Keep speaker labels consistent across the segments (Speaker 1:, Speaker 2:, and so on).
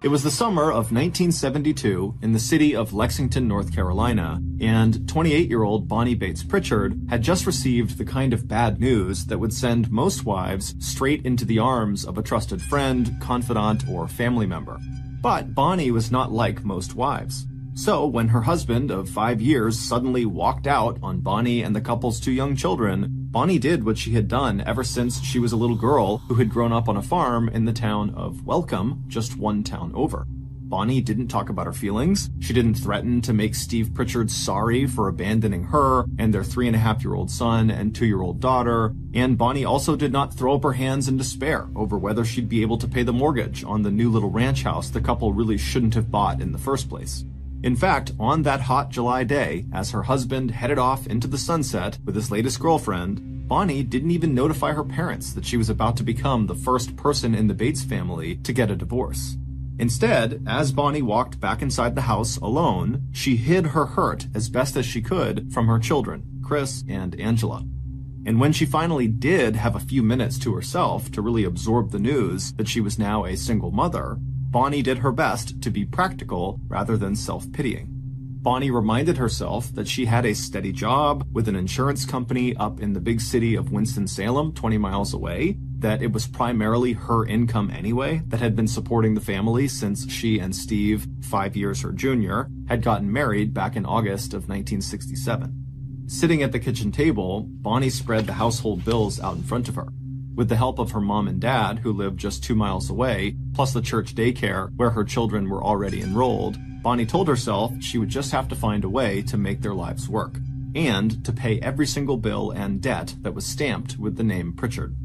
Speaker 1: It was the summer of 1972 in the city of Lexington, North Carolina, and 28-year-old Bonnie Bates Pritchard had just received the kind of bad news that would send most wives straight into the arms of a trusted friend, confidant, or family member. But Bonnie was not like most wives. So when her husband of 5 years suddenly walked out on Bonnie and the couple's 2 young children, Bonnie did what she had done ever since she was a little girl who had grown up on a farm in the town of Welcome, just one town over. Bonnie didn't talk about her feelings. She didn't threaten to make Steve Pritchard sorry for abandoning her and their 3.5-year-old son and 2-year-old daughter. And Bonnie also did not throw up her hands in despair over whether she'd be able to pay the mortgage on the new little ranch house the couple really shouldn't have bought in the first place. In fact, on that hot July day, as her husband headed off into the sunset with his latest girlfriend, Bonnie didn't even notify her parents that she was about to become the first person in the Bates family to get a divorce. Instead, as Bonnie walked back inside the house alone, she hid her hurt as best as she could from her children, Chris and Angela. And when she finally did have a few minutes to herself to really absorb the news that she was now a single mother, Bonnie did her best to be practical rather than self-pitying. Bonnie reminded herself that she had a steady job with an insurance company up in the big city of Winston-Salem, 20 miles away, that it was primarily her income anyway that had been supporting the family since she and Steve, 5 years her junior, had gotten married back in August of 1967. Sitting at the kitchen table, Bonnie spread the household bills out in front of her. With the help of her mom and dad, who lived just 2 miles away, plus the church daycare where her children were already enrolled, Bonnie told herself she would just have to find a way to make their lives work, and to pay every single bill and debt that was stamped with the name Pritchard.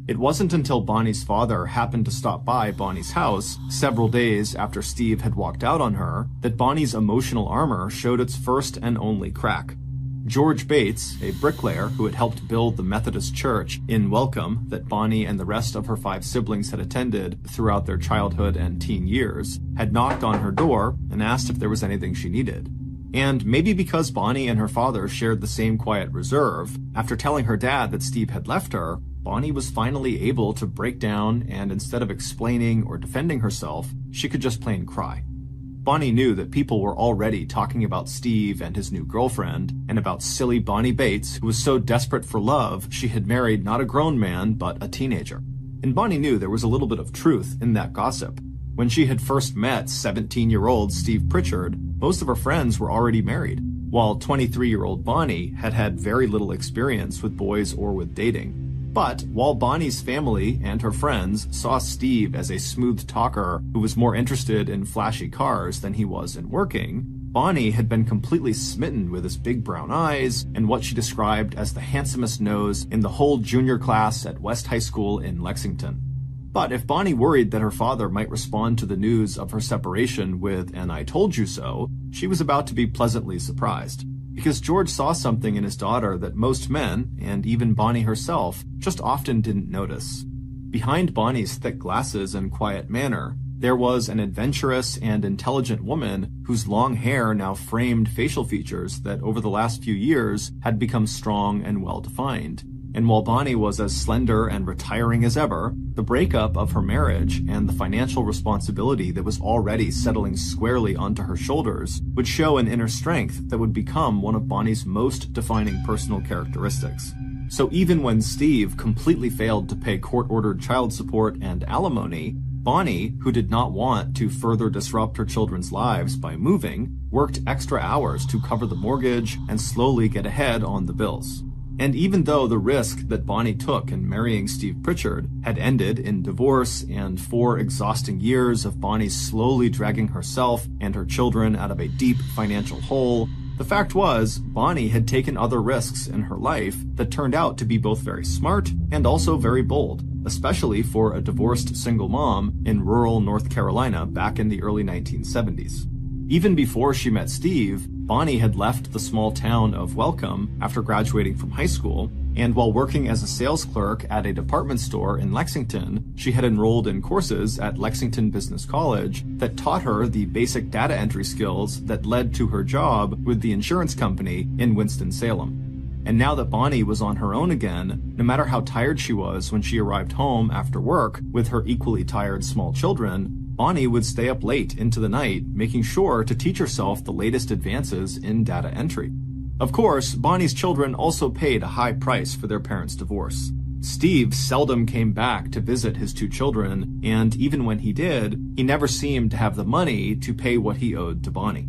Speaker 1: It wasn't until Bonnie's father happened to stop by Bonnie's house several days after Steve had walked out on her that Bonnie's emotional armor showed its first and only crack. George Bates, a bricklayer who had helped build the Methodist church in Welcome that Bonnie and the rest of her 5 siblings had attended throughout their childhood and teen years, had knocked on her door and asked if there was anything she needed. And maybe because Bonnie and her father shared the same quiet reserve, after telling her dad that Steve had left her, Bonnie was finally able to break down, and instead of explaining or defending herself, she could just plain cry. Bonnie knew that people were already talking about Steve and his new girlfriend, and about silly Bonnie Bates, who was so desperate for love she had married not a grown man, but a teenager. And Bonnie knew there was a little bit of truth in that gossip. When she had first met 17-year-old Steve Pritchard, most of her friends were already married, while 23-year-old Bonnie had had very little experience with boys or with dating. But while Bonnie's family and her friends saw Steve as a smooth talker who was more interested in flashy cars than he was in working, Bonnie had been completely smitten with his big brown eyes and what she described as the handsomest nose in the whole junior class at West High School in Lexington. But if Bonnie worried that her father might respond to the news of her separation with an "I told you so," she was about to be pleasantly surprised. Because George saw something in his daughter that most men, and even Bonnie herself, just often didn't notice. Behind Bonnie's thick glasses and quiet manner, there was an adventurous and intelligent woman whose long hair now framed facial features that over the last few years had become strong and well-defined. And while Bonnie was as slender and retiring as ever, the breakup of her marriage and the financial responsibility that was already settling squarely onto her shoulders would show an inner strength that would become one of Bonnie's most defining personal characteristics. So even when Steve completely failed to pay court-ordered child support and alimony, Bonnie, who did not want to further disrupt her children's lives by moving, worked extra hours to cover the mortgage and slowly get ahead on the bills. And even though the risk that Bonnie took in marrying Steve Pritchard had ended in divorce and 4 exhausting years of Bonnie slowly dragging herself and her children out of a deep financial hole, the fact was, Bonnie had taken other risks in her life that turned out to be both very smart and also very bold, especially for a divorced single mom in rural North Carolina back in the early 1970s. Even before she met Steve, Bonnie had left the small town of Welcome after graduating from high school, and while working as a sales clerk at a department store in Lexington, she had enrolled in courses at Lexington Business College that taught her the basic data entry skills that led to her job with the insurance company in Winston-Salem. And now that Bonnie was on her own again, no matter how tired she was when she arrived home after work with her equally tired small children, Bonnie would stay up late into the night, making sure to teach herself the latest advances in data entry. Of course, Bonnie's children also paid a high price for their parents' divorce. Steve seldom came back to visit his two children, and even when he did, he never seemed to have the money to pay what he owed to Bonnie.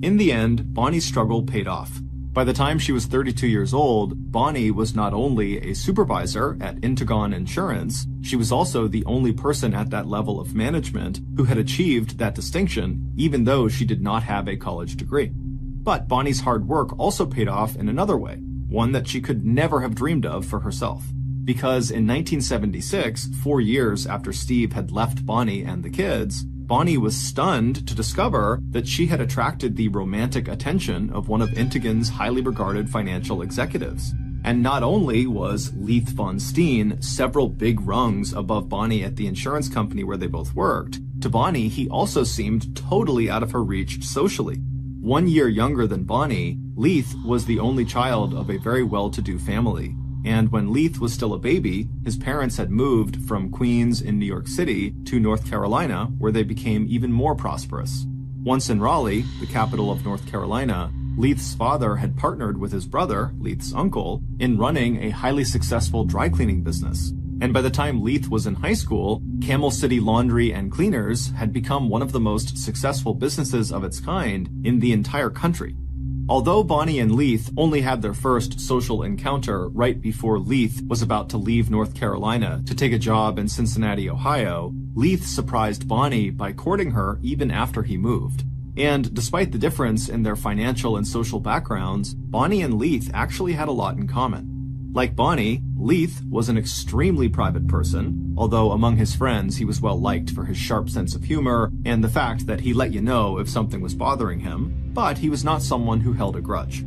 Speaker 1: In the end, Bonnie's struggle paid off. By the time she was 32 years old, Bonnie was not only a supervisor at Intigon Insurance, she was also the only person at that level of management who had achieved that distinction, even though she did not have a college degree. But Bonnie's hard work also paid off in another way, one that she could never have dreamed of for herself. Because in 1976, 4 years after Steve had left Bonnie and the kids, Bonnie was stunned to discover that she had attracted the romantic attention of one of Intigon's highly regarded financial executives. And not only was Leith Von Steen several big rungs above Bonnie at the insurance company where they both worked, to Bonnie he also seemed totally out of her reach socially. 1 year younger than Bonnie, Leith was the only child of a very well-to-do family. And when Leith was still a baby, his parents had moved from Queens in New York City to North Carolina, where they became even more prosperous. Once in Raleigh, the capital of North Carolina, Leith's father had partnered with his brother, Leith's uncle, in running a highly successful dry cleaning business. And by the time Leith was in high school, Camel City Laundry and Cleaners had become one of the most successful businesses of its kind in the entire country. Although Bonnie and Leith only had their first social encounter right before Leith was about to leave North Carolina to take a job in Cincinnati, Ohio, Leith surprised Bonnie by courting her even after he moved. And despite the difference in their financial and social backgrounds, Bonnie and Leith actually had a lot in common. Like Bonnie, Leith was an extremely private person, although among his friends he was well liked for his sharp sense of humor and the fact that he let you know if something was bothering him, but he was not someone who held a grudge.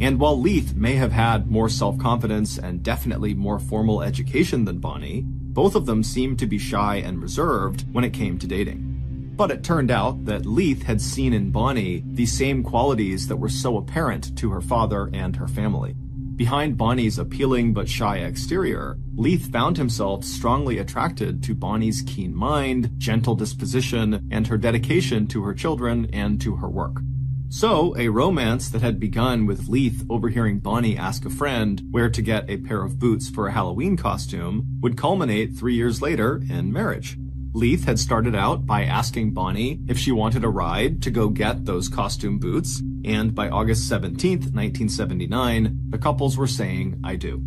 Speaker 1: And while Leith may have had more self-confidence and definitely more formal education than Bonnie, both of them seemed to be shy and reserved when it came to dating. But it turned out that Leith had seen in Bonnie the same qualities that were so apparent to her father and her family. Behind Bonnie's appealing but shy exterior, Leith found himself strongly attracted to Bonnie's keen mind, gentle disposition, and her dedication to her children and to her work. So, a romance that had begun with Leith overhearing Bonnie ask a friend where to get a pair of boots for a Halloween costume would culminate 3 years later in marriage. Leith had started out by asking Bonnie if she wanted a ride to go get those costume boots, and by August 17th, 1979, the couples were saying, "I do."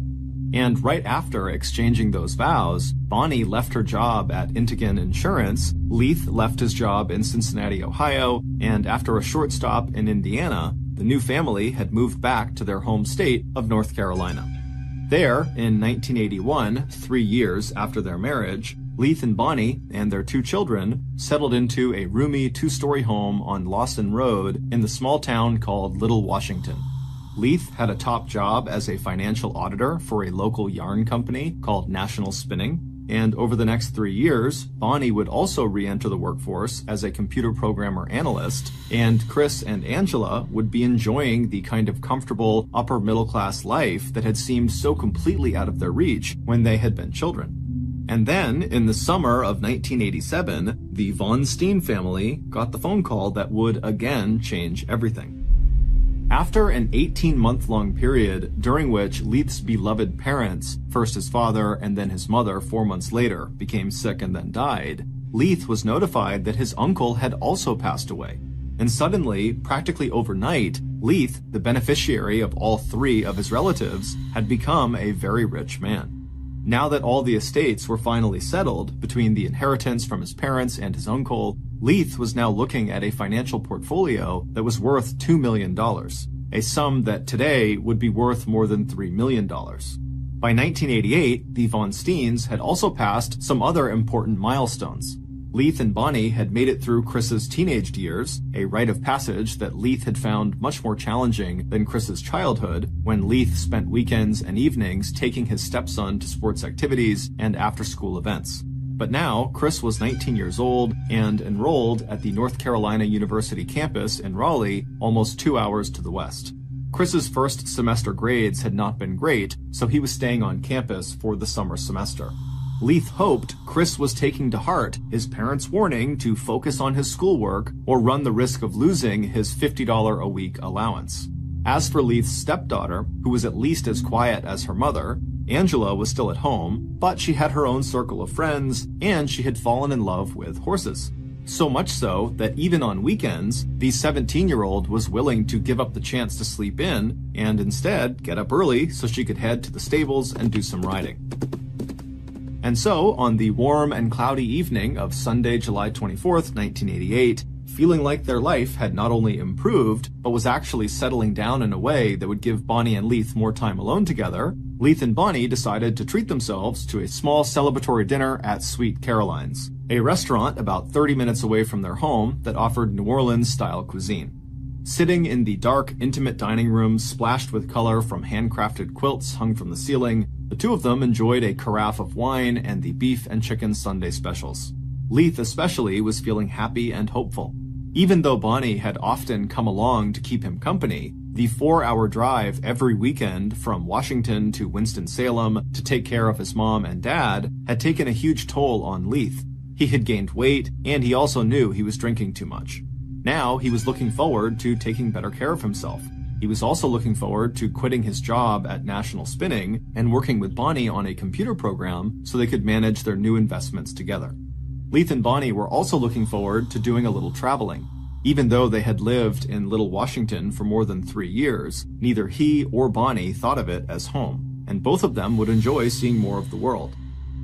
Speaker 1: And right after exchanging those vows, Bonnie left her job at Intigon Insurance, Leith left his job in Cincinnati, Ohio, and after a short stop in Indiana, the new family had moved back to their home state of North Carolina. There, in 1981, 3 years after their marriage, Leith and Bonnie and their 2 children settled into a roomy 2-story home on Lawson Road in the small town called Little Washington. Leith had a top job as a financial auditor for a local yarn company called National Spinning, and over the next 3 years, Bonnie would also re-enter the workforce as a computer programmer analyst, and Chris and Angela would be enjoying the kind of comfortable upper-middle-class life that had seemed so completely out of their reach when they had been children. And then, in the summer of 1987, the Von Steen family got the phone call that would again change everything. After an 18-month-long period during which Leith's beloved parents, first his father and then his mother 4 months later, became sick and then died, Leith was notified that his uncle had also passed away. And suddenly, practically overnight, Leith, the beneficiary of all 3 of his relatives, had become a very rich man. Now that all the estates were finally settled between the inheritance from his parents and his uncle, Leith was now looking at a financial portfolio that was worth $2 million, a sum that today would be worth more than $3 million. By 1988, the Von Steens had also passed some other important milestones. Leith and Bonnie had made it through Chris's teenage years, a rite of passage that Leith had found much more challenging than Chris's childhood, when Leith spent weekends and evenings taking his stepson to sports activities and after-school events. But now, Chris was 19 years old and enrolled at the North Carolina University campus in Raleigh, almost 2 hours to the west. Chris's first semester grades had not been great, so he was staying on campus for the summer semester. Leith hoped Chris was taking to heart his parents' warning to focus on his schoolwork or run the risk of losing his $50 a week allowance. As for Leith's stepdaughter, who was at least as quiet as her mother, Angela was still at home, but she had her own circle of friends, and she had fallen in love with horses. So much so that even on weekends, the 17-year-old was willing to give up the chance to sleep in and instead get up early so she could head to the stables and do some riding. And so, on the warm and cloudy evening of Sunday, July 24th, 1988, feeling like their life had not only improved, but was actually settling down in a way that would give Bonnie and Leith more time alone together, Leith and Bonnie decided to treat themselves to a small celebratory dinner at Sweet Caroline's, a restaurant about 30 minutes away from their home that offered New Orleans-style cuisine. Sitting in the dark, intimate dining room splashed with color from handcrafted quilts hung from the ceiling, the two of them enjoyed a carafe of wine and the beef and chicken Sunday specials. Leith especially was feeling happy and hopeful. Even though Bonnie had often come along to keep him company, the 4-hour drive every weekend from Washington to Winston-Salem to take care of his mom and dad had taken a huge toll on Leith. He had gained weight, and he also knew he was drinking too much. Now he was looking forward to taking better care of himself. He was also looking forward to quitting his job at National Spinning and working with Bonnie on a computer program so they could manage their new investments together. Leith and Bonnie were also looking forward to doing a little traveling. Even though they had lived in Little Washington for more than 3 years, neither he or Bonnie thought of it as home, and both of them would enjoy seeing more of the world.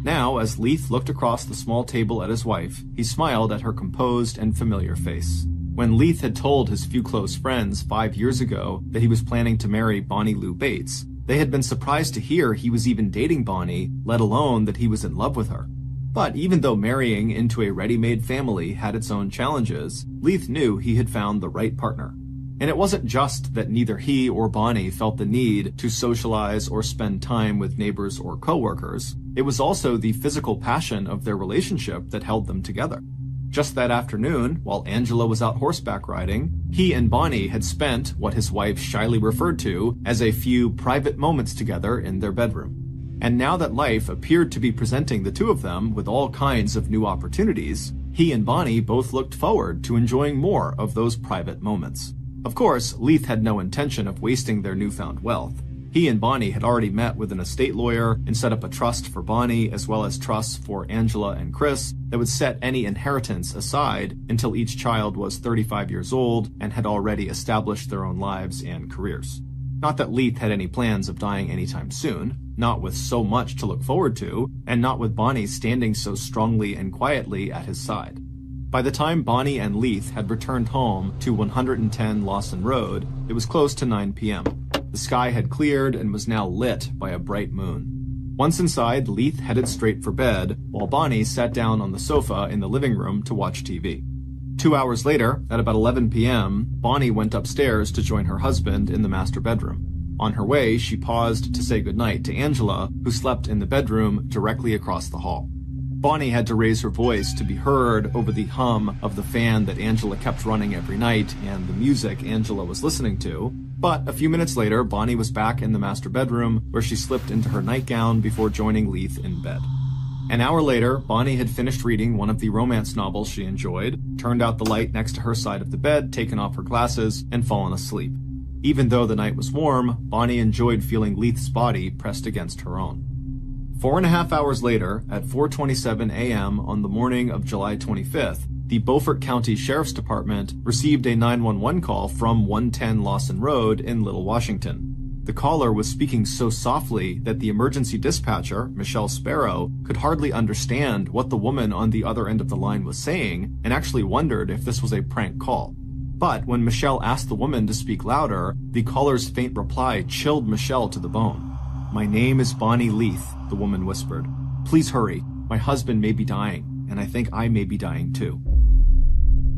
Speaker 1: Now, as Leith looked across the small table at his wife, he smiled at her composed and familiar face. When Leith had told his few close friends 5 years ago that he was planning to marry Bonnie Lou Bates, they had been surprised to hear he was even dating Bonnie, let alone that he was in love with her. But even though marrying into a ready-made family had its own challenges, Leith knew he had found the right partner. And it wasn't just that neither he or Bonnie felt the need to socialize or spend time with neighbors or coworkers. It was also the physical passion of their relationship that held them together. Just that afternoon, while Angela was out horseback riding, he and Bonnie had spent what his wife shyly referred to as a few private moments together in their bedroom. And now that life appeared to be presenting the two of them with all kinds of new opportunities, he and Bonnie both looked forward to enjoying more of those private moments. Of course, Leith had no intention of wasting their newfound wealth. He and Bonnie had already met with an estate lawyer and set up a trust for Bonnie as well as trusts for Angela and Chris that would set any inheritance aside until each child was 35 years old and had already established their own lives and careers. Not that Leith had any plans of dying anytime soon, not with so much to look forward to, and not with Bonnie standing so strongly and quietly at his side. By the time Bonnie and Leith had returned home to 110 Lawson Road, it was close to 9 p.m. The sky had cleared and was now lit by a bright moon. Once inside, Leith headed straight for bed, while Bonnie sat down on the sofa in the living room to watch TV. 2 hours later, at about 11 p.m., Bonnie went upstairs to join her husband in the master bedroom. On her way, she paused to say goodnight to Angela, who slept in the bedroom directly across the hall. Bonnie had to raise her voice to be heard over the hum of the fan that Angela kept running every night and the music Angela was listening to, but a few minutes later, Bonnie was back in the master bedroom, where she slipped into her nightgown before joining Leith in bed. An hour later, Bonnie had finished reading one of the romance novels she enjoyed, turned out the light next to her side of the bed, taken off her glasses, and fallen asleep. Even though the night was warm, Bonnie enjoyed feeling Leith's body pressed against her own. 4.5 hours later, at 4:27 a.m. on the morning of July 25th, the Beaufort County Sheriff's Department received a 911 call from 110 Lawson Road in Little Washington. The caller was speaking so softly that the emergency dispatcher, Michelle Sparrow, could hardly understand what the woman on the other end of the line was saying and actually wondered if this was a prank call. But when Michelle asked the woman to speak louder, the caller's faint reply chilled Michelle to the bone. "My name is Bonnie Leith," the woman whispered. "Please hurry. My husband may be dying, and I think I may be dying too."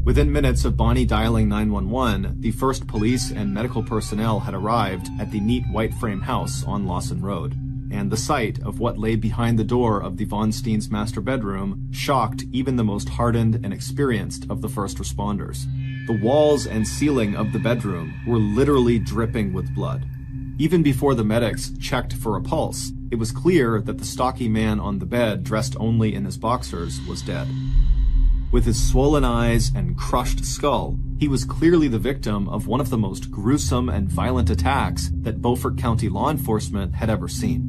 Speaker 1: Within minutes of Bonnie dialing 911, the first police and medical personnel had arrived at the neat white frame house on Lawson Road, and the sight of what lay behind the door of the Von Steen's master bedroom shocked even the most hardened and experienced of the first responders. The walls and ceiling of the bedroom were literally dripping with blood. Even before the medics checked for a pulse, it was clear that the stocky man on the bed, dressed only in his boxers, was dead. With his swollen eyes and crushed skull, he was clearly the victim of one of the most gruesome and violent attacks that Beaufort County law enforcement had ever seen.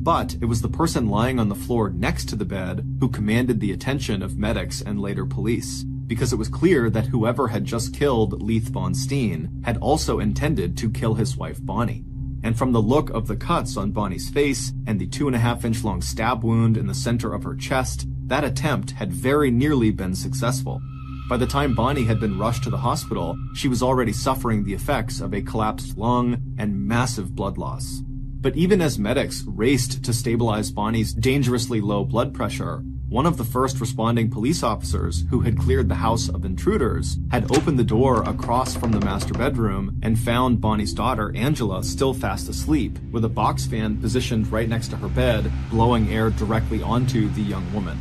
Speaker 1: But it was the person lying on the floor next to the bed who commanded the attention of medics and later police, because it was clear that whoever had just killed Leith Von Steen had also intended to kill his wife Bonnie. And from the look of the cuts on Bonnie's face and the 2.5-inch long stab wound in the center of her chest, that attempt had very nearly been successful. By the time Bonnie had been rushed to the hospital, she was already suffering the effects of a collapsed lung and massive blood loss. But even as medics raced to stabilize Bonnie's dangerously low blood pressure, one of the first responding police officers who had cleared the house of intruders had opened the door across from the master bedroom and found Bonnie's daughter, Angela, still fast asleep, with a box fan positioned right next to her bed, blowing air directly onto the young woman.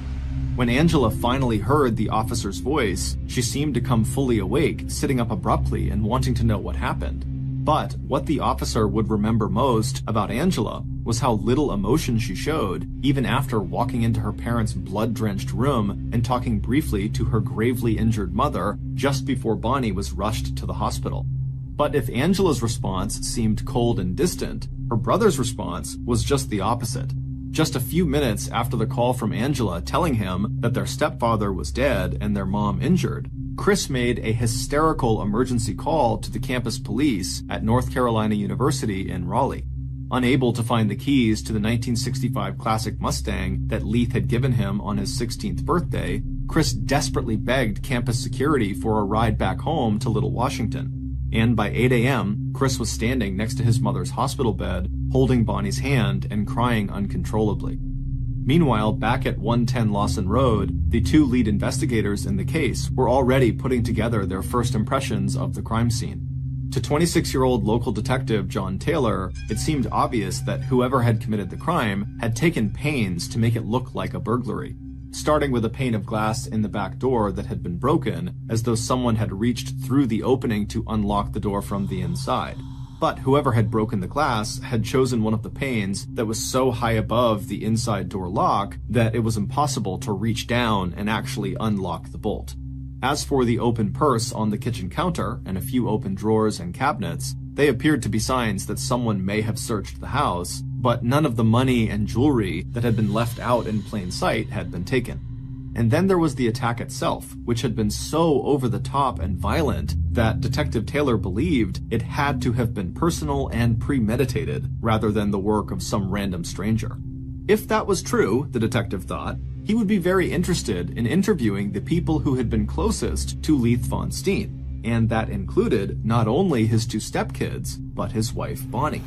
Speaker 1: When Angela finally heard the officer's voice, she seemed to come fully awake, sitting up abruptly and wanting to know what happened. But what the officer would remember most about Angela was how little emotion she showed, even after walking into her parents' blood-drenched room and talking briefly to her gravely injured mother just before Bonnie was rushed to the hospital. But if Angela's response seemed cold and distant, her brother's response was just the opposite. Just a few minutes after the call from Angela telling him that their stepfather was dead and their mom injured, Chris made a hysterical emergency call to the campus police at North Carolina University in Raleigh. Unable to find the keys to the 1965 classic Mustang that Leith had given him on his 16th birthday, Chris desperately begged campus security for a ride back home to Little Washington. And by 8 a.m., Chris was standing next to his mother's hospital bed, holding Bonnie's hand and crying uncontrollably. Meanwhile, back at 110 Lawson Road, the two lead investigators in the case were already putting together their first impressions of the crime scene. To 26-year-old local detective John Taylor, it seemed obvious that whoever had committed the crime had taken pains to make it look like a burglary, starting with a pane of glass in the back door that had been broken, as though someone had reached through the opening to unlock the door from the inside. But whoever had broken the glass had chosen one of the panes that was so high above the inside door lock that it was impossible to reach down and actually unlock the bolt. As for the open purse on the kitchen counter and a few open drawers and cabinets, they appeared to be signs that someone may have searched the house, but none of the money and jewelry that had been left out in plain sight had been taken. And then there was the attack itself, which had been so over the top and violent that Detective Taylor believed it had to have been personal and premeditated rather than the work of some random stranger. If that was true, the detective thought, he would be very interested in interviewing the people who had been closest to Leith Von Steen, and that included not only his two stepkids, but his wife Bonnie.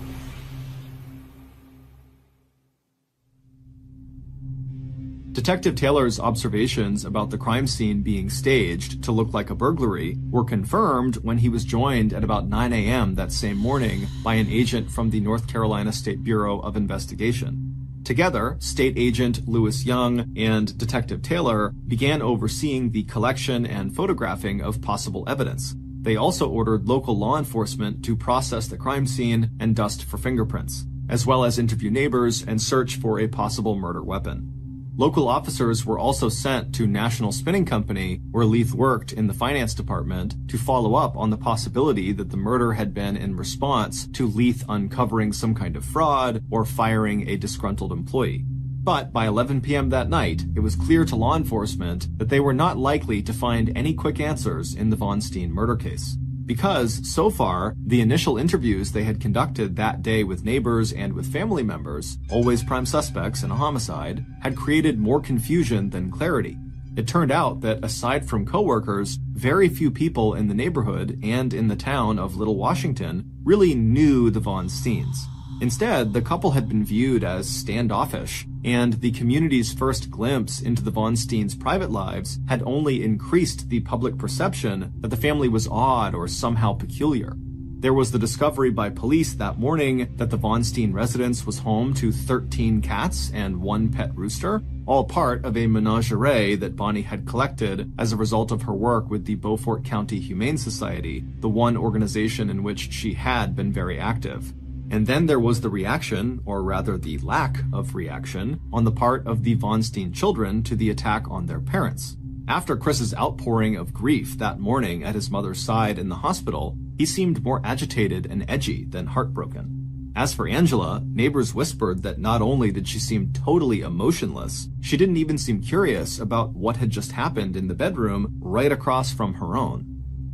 Speaker 1: Detective Taylor's observations about the crime scene being staged to look like a burglary were confirmed when he was joined at about 9 a.m. that same morning by an agent from the North Carolina State Bureau of Investigation. Together, State Agent Lewis Young and Detective Taylor began overseeing the collection and photographing of possible evidence. They also ordered local law enforcement to process the crime scene and dust for fingerprints, as well as interview neighbors and search for a possible murder weapon. Local officers were also sent to National Spinning Company, where Leith worked in the finance department, to follow up on the possibility that the murder had been in response to Leith uncovering some kind of fraud or firing a disgruntled employee. But by 11 p.m. that night, it was clear to law enforcement that they were not likely to find any quick answers in the Von Steen murder case. Because, so far, the initial interviews they had conducted that day with neighbors and with family members, always prime suspects in a homicide, had created more confusion than clarity. It turned out that aside from coworkers, very few people in the neighborhood and in the town of Little Washington really knew the Von Steens. Instead, the couple had been viewed as standoffish, and the community's first glimpse into the Von Steens' private lives had only increased the public perception that the family was odd or somehow peculiar. There was the discovery by police that morning that the Von Steen residence was home to 13 cats and 1 pet rooster, all part of a menagerie that Bonnie had collected as a result of her work with the Beaufort County Humane Society, the one organization in which she had been very active. And then there was the reaction, or rather the lack of reaction, on the part of the Von Steen children to the attack on their parents. After Chris's outpouring of grief that morning at his mother's side in the hospital, he seemed more agitated and edgy than heartbroken. As for Angela, neighbors whispered that not only did she seem totally emotionless, she didn't even seem curious about what had just happened in the bedroom right across from her own.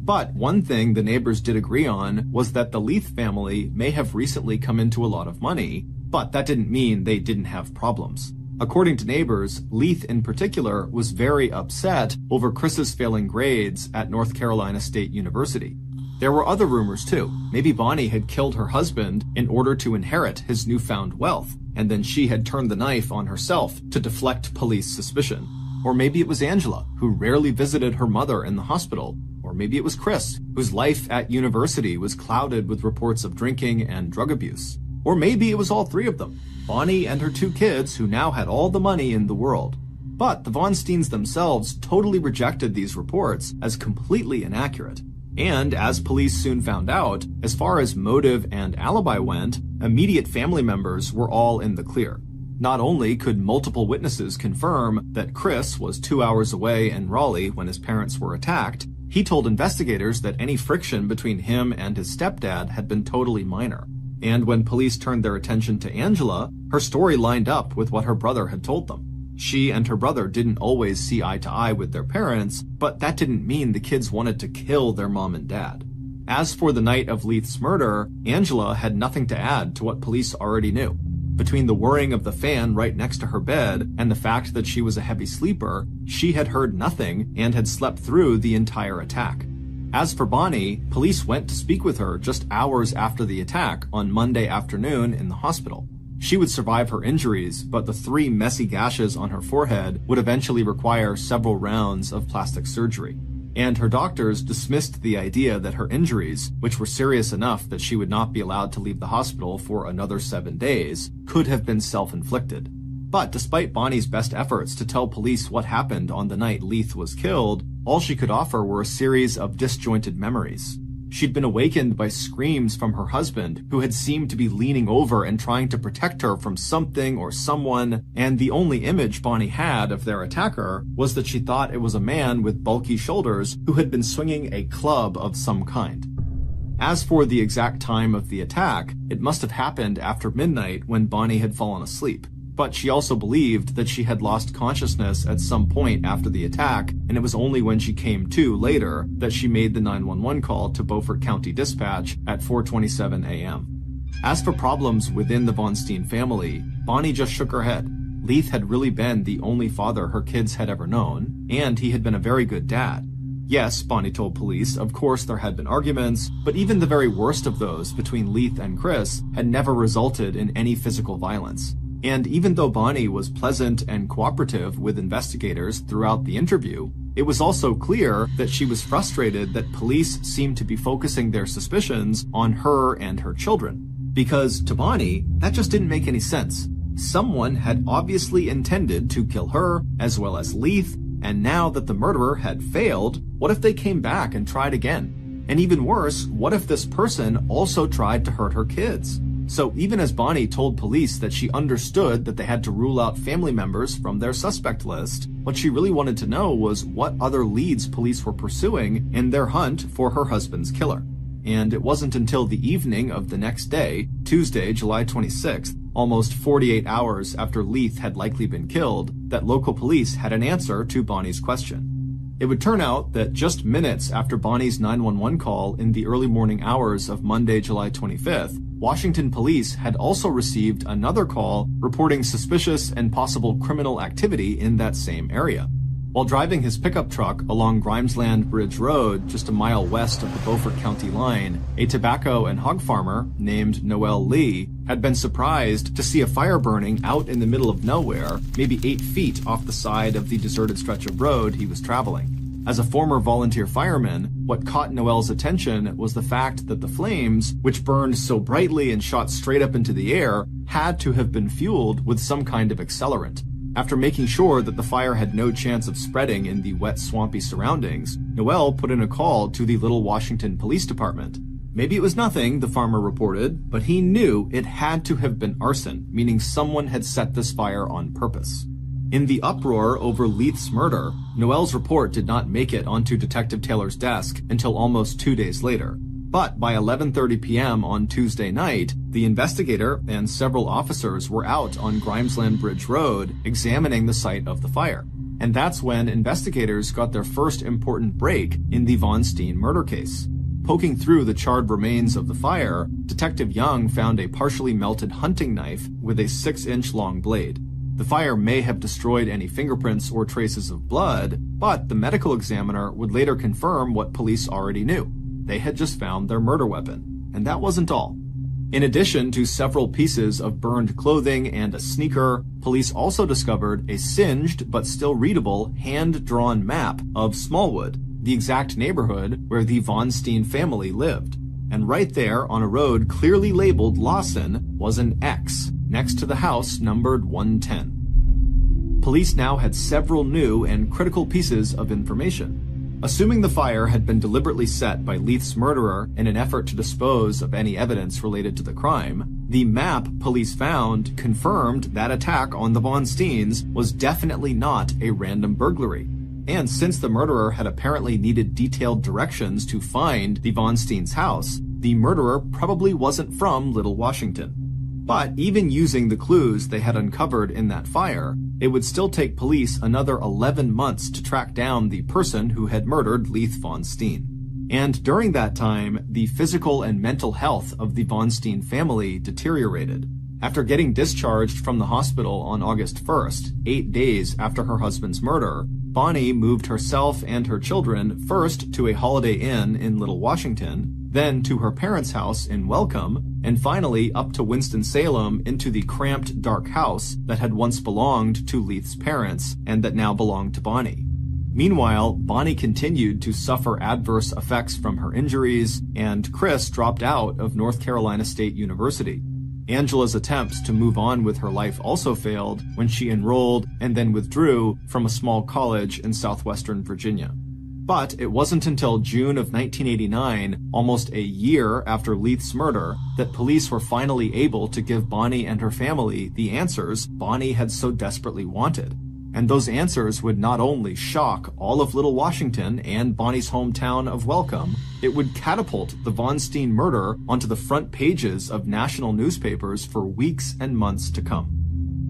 Speaker 1: But one thing the neighbors did agree on was that the Leith family may have recently come into a lot of money, but that didn't mean they didn't have problems. According to neighbors, Leith in particular was very upset over Chris's failing grades at North Carolina State University. There were other rumors too. Maybe Bonnie had killed her husband in order to inherit his newfound wealth, and then she had turned the knife on herself to deflect police suspicion. Or maybe it was Angela, who rarely visited her mother in the hospital. Or maybe it was Chris, whose life at university was clouded with reports of drinking and drug abuse. Or maybe it was all three of them, Bonnie and her two kids who now had all the money in the world. But the Von Steens themselves totally rejected these reports as completely inaccurate. And as police soon found out, as far as motive and alibi went, immediate family members were all in the clear. Not only could multiple witnesses confirm that Chris was 2 hours away in Raleigh when his parents were attacked, he told investigators that any friction between him and his stepdad had been totally minor. And when police turned their attention to Angela, her story lined up with what her brother had told them. She and her brother didn't always see eye to eye with their parents, but that didn't mean the kids wanted to kill their mom and dad. As for the night of Leith's murder, Angela had nothing to add to what police already knew. Between the whirring of the fan right next to her bed and the fact that she was a heavy sleeper, she had heard nothing and had slept through the entire attack. As for Bonnie, police went to speak with her just hours after the attack on Monday afternoon in the hospital. She would survive her injuries, but the 3 messy gashes on her forehead would eventually require several rounds of plastic surgery. And her doctors dismissed the idea that her injuries, which were serious enough that she would not be allowed to leave the hospital for another 7 days, could have been self-inflicted. But despite Bonnie's best efforts to tell police what happened on the night Leith was killed, all she could offer were a series of disjointed memories. She'd been awakened by screams from her husband, who had seemed to be leaning over and trying to protect her from something or someone, and the only image Bonnie had of their attacker was that she thought it was a man with bulky shoulders who had been swinging a club of some kind. As for the exact time of the attack, it must have happened after midnight when Bonnie had fallen asleep. But she also believed that she had lost consciousness at some point after the attack, and it was only when she came to later that she made the 911 call to Beaufort County Dispatch at 4:27 a.m. As for problems within the Von Steen family, Bonnie just shook her head. Leith had really been the only father her kids had ever known, and he had been a very good dad. Yes, Bonnie told police, of course there had been arguments, but even the very worst of those between Leith and Chris had never resulted in any physical violence. And even though Bonnie was pleasant and cooperative with investigators throughout the interview, it was also clear that she was frustrated that police seemed to be focusing their suspicions on her and her children. Because to Bonnie, that just didn't make any sense. Someone had obviously intended to kill her, as well as Leith, and now that the murderer had failed, what if they came back and tried again? And even worse, what if this person also tried to hurt her kids? So even as Bonnie told police that she understood that they had to rule out family members from their suspect list, what she really wanted to know was what other leads police were pursuing in their hunt for her husband's killer. And it wasn't until the evening of the next day, Tuesday, July 26th, almost 48 hours after Leith had likely been killed, that local police had an answer to Bonnie's question. It would turn out that just minutes after Bonnie's 911 call in the early morning hours of Monday, July 25th, Washington police had also received another call reporting suspicious and possible criminal activity in that same area. While driving his pickup truck along Grimesland Bridge Road, just a mile west of the Beaufort County line, a tobacco and hog farmer named Noel Lee had been surprised to see a fire burning out in the middle of nowhere, maybe 8 feet off the side of the deserted stretch of road he was traveling. As a former volunteer fireman, what caught Noel's attention was the fact that the flames, which burned so brightly and shot straight up into the air, had to have been fueled with some kind of accelerant. After making sure that the fire had no chance of spreading in the wet, swampy surroundings, Noel put in a call to the Little Washington Police Department. Maybe it was nothing, the farmer reported, but he knew it had to have been arson, meaning someone had set this fire on purpose. In the uproar over Leith's murder, Noel's report did not make it onto Detective Taylor's desk until almost 2 days later. But by 11:30 p.m. on Tuesday night, the investigator and several officers were out on Grimesland Bridge Road examining the site of the fire. And that's when investigators got their first important break in the Von Steen murder case. Poking through the charred remains of the fire, Detective Young found a partially melted hunting knife with a 6-inch long blade. The fire may have destroyed any fingerprints or traces of blood, but the medical examiner would later confirm what police already knew. They had just found their murder weapon. And that wasn't all. In addition to several pieces of burned clothing and a sneaker, police also discovered a singed but still readable hand-drawn map of Smallwood, the exact neighborhood where the Von Steen family lived. And right there on a road clearly labeled Lawson was an X next to the house numbered 110. Police now had several new and critical pieces of information. Assuming the fire had been deliberately set by Leith's murderer in an effort to dispose of any evidence related to the crime, the map police found confirmed that attack on the Von Steens was definitely not a random burglary. And since the murderer had apparently needed detailed directions to find the Von Steens' house, the murderer probably wasn't from Little Washington. But even using the clues they had uncovered in that fire, it would still take police another 11 months to track down the person who had murdered Leith Von Steen. And during that time, the physical and mental health of the Von Steen family deteriorated. After getting discharged from the hospital on August 1st, 8 days after her husband's murder, Bonnie moved herself and her children first to a Holiday Inn in Little Washington, then to her parents' house in Welcome, and finally up to Winston-Salem into the cramped, dark house that had once belonged to Leith's parents and that now belonged to Bonnie. Meanwhile, Bonnie continued to suffer adverse effects from her injuries, and Chris dropped out of North Carolina State University. Angela's attempts to move on with her life also failed when she enrolled and then withdrew from a small college in southwestern Virginia. But it wasn't until June of 1989, almost a year after Leith's murder, that police were finally able to give Bonnie and her family the answers Bonnie had so desperately wanted. And those answers would not only shock all of Little Washington and Bonnie's hometown of Welcome, it would catapult the Von Steen murder onto the front pages of national newspapers for weeks and months to come.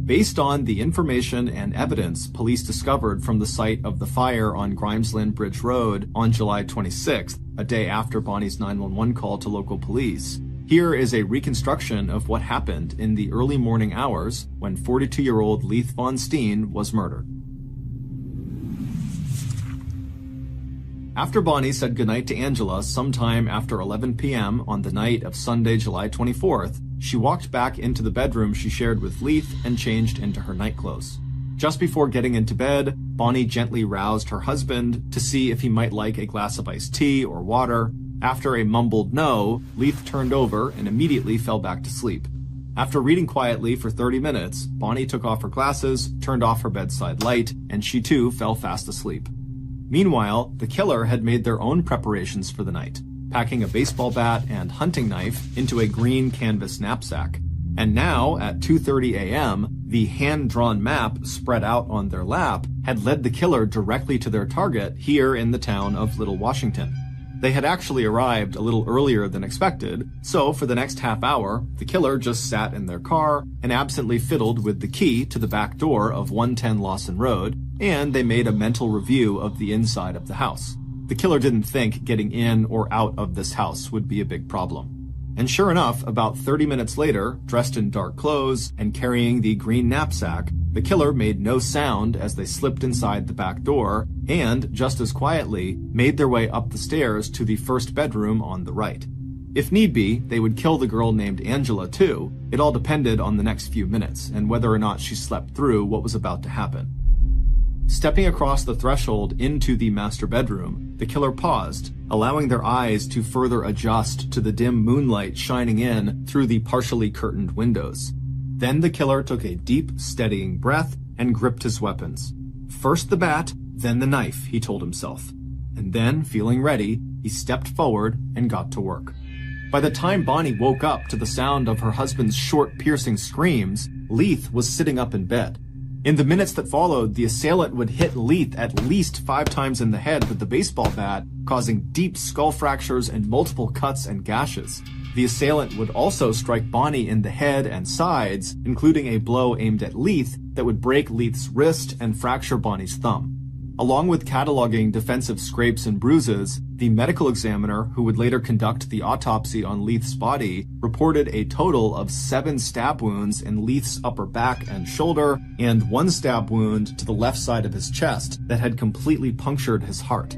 Speaker 1: Based on the information and evidence police discovered from the site of the fire on Grimesland Bridge Road on July 26th, a day after Bonnie's 911 call to local police, here is a reconstruction of what happened in the early morning hours when 42-year-old Leith Von Steen was murdered. After Bonnie said goodnight to Angela sometime after 11 p.m. on the night of Sunday, July 24th, she walked back into the bedroom she shared with Leith and changed into her nightclothes. Just before getting into bed, Bonnie gently roused her husband to see if he might like a glass of iced tea or water. After a mumbled no, Leith turned over and immediately fell back to sleep. After reading quietly for 30 minutes, Bonnie took off her glasses, turned off her bedside light, and she too fell fast asleep. Meanwhile, the killer had made their own preparations for the night, packing a baseball bat and hunting knife into a green canvas knapsack. And now, at 2:30 a.m., the hand-drawn map spread out on their lap had led the killer directly to their target here in the town of Little Washington. They had actually arrived a little earlier than expected, so for the next half hour, the killer just sat in their car and absently fiddled with the key to the back door of 110 Lawson Road, and they made a mental review of the inside of the house. The killer didn't think getting in or out of this house would be a big problem. And sure enough, about 30 minutes later, dressed in dark clothes and carrying the green knapsack, the killer made no sound as they slipped inside the back door and, just as quietly, made their way up the stairs to the first bedroom on the right. If need be, they would kill the girl named Angela too. It all depended on the next few minutes and whether or not she slept through what was about to happen. Stepping across the threshold into the master bedroom, the killer paused, allowing their eyes to further adjust to the dim moonlight shining in through the partially curtained windows. Then the killer took a deep, steadying breath and gripped his weapons. First the bat, then the knife, he told himself. And then, feeling ready, he stepped forward and got to work. By the time Bonnie woke up to the sound of her husband's short, piercing screams, Leith was sitting up in bed. In the minutes that followed, the assailant would hit Leith at least 5 times in the head with the baseball bat, causing deep skull fractures and multiple cuts and gashes. The assailant would also strike Bonnie in the head and sides, including a blow aimed at Leith that would break Leith's wrist and fracture Bonnie's thumb. Along with cataloging defensive scrapes and bruises, the medical examiner who would later conduct the autopsy on Leith's body reported a total of 7 stab wounds in Leith's upper back and shoulder, and 1 stab wound to the left side of his chest that had completely punctured his heart.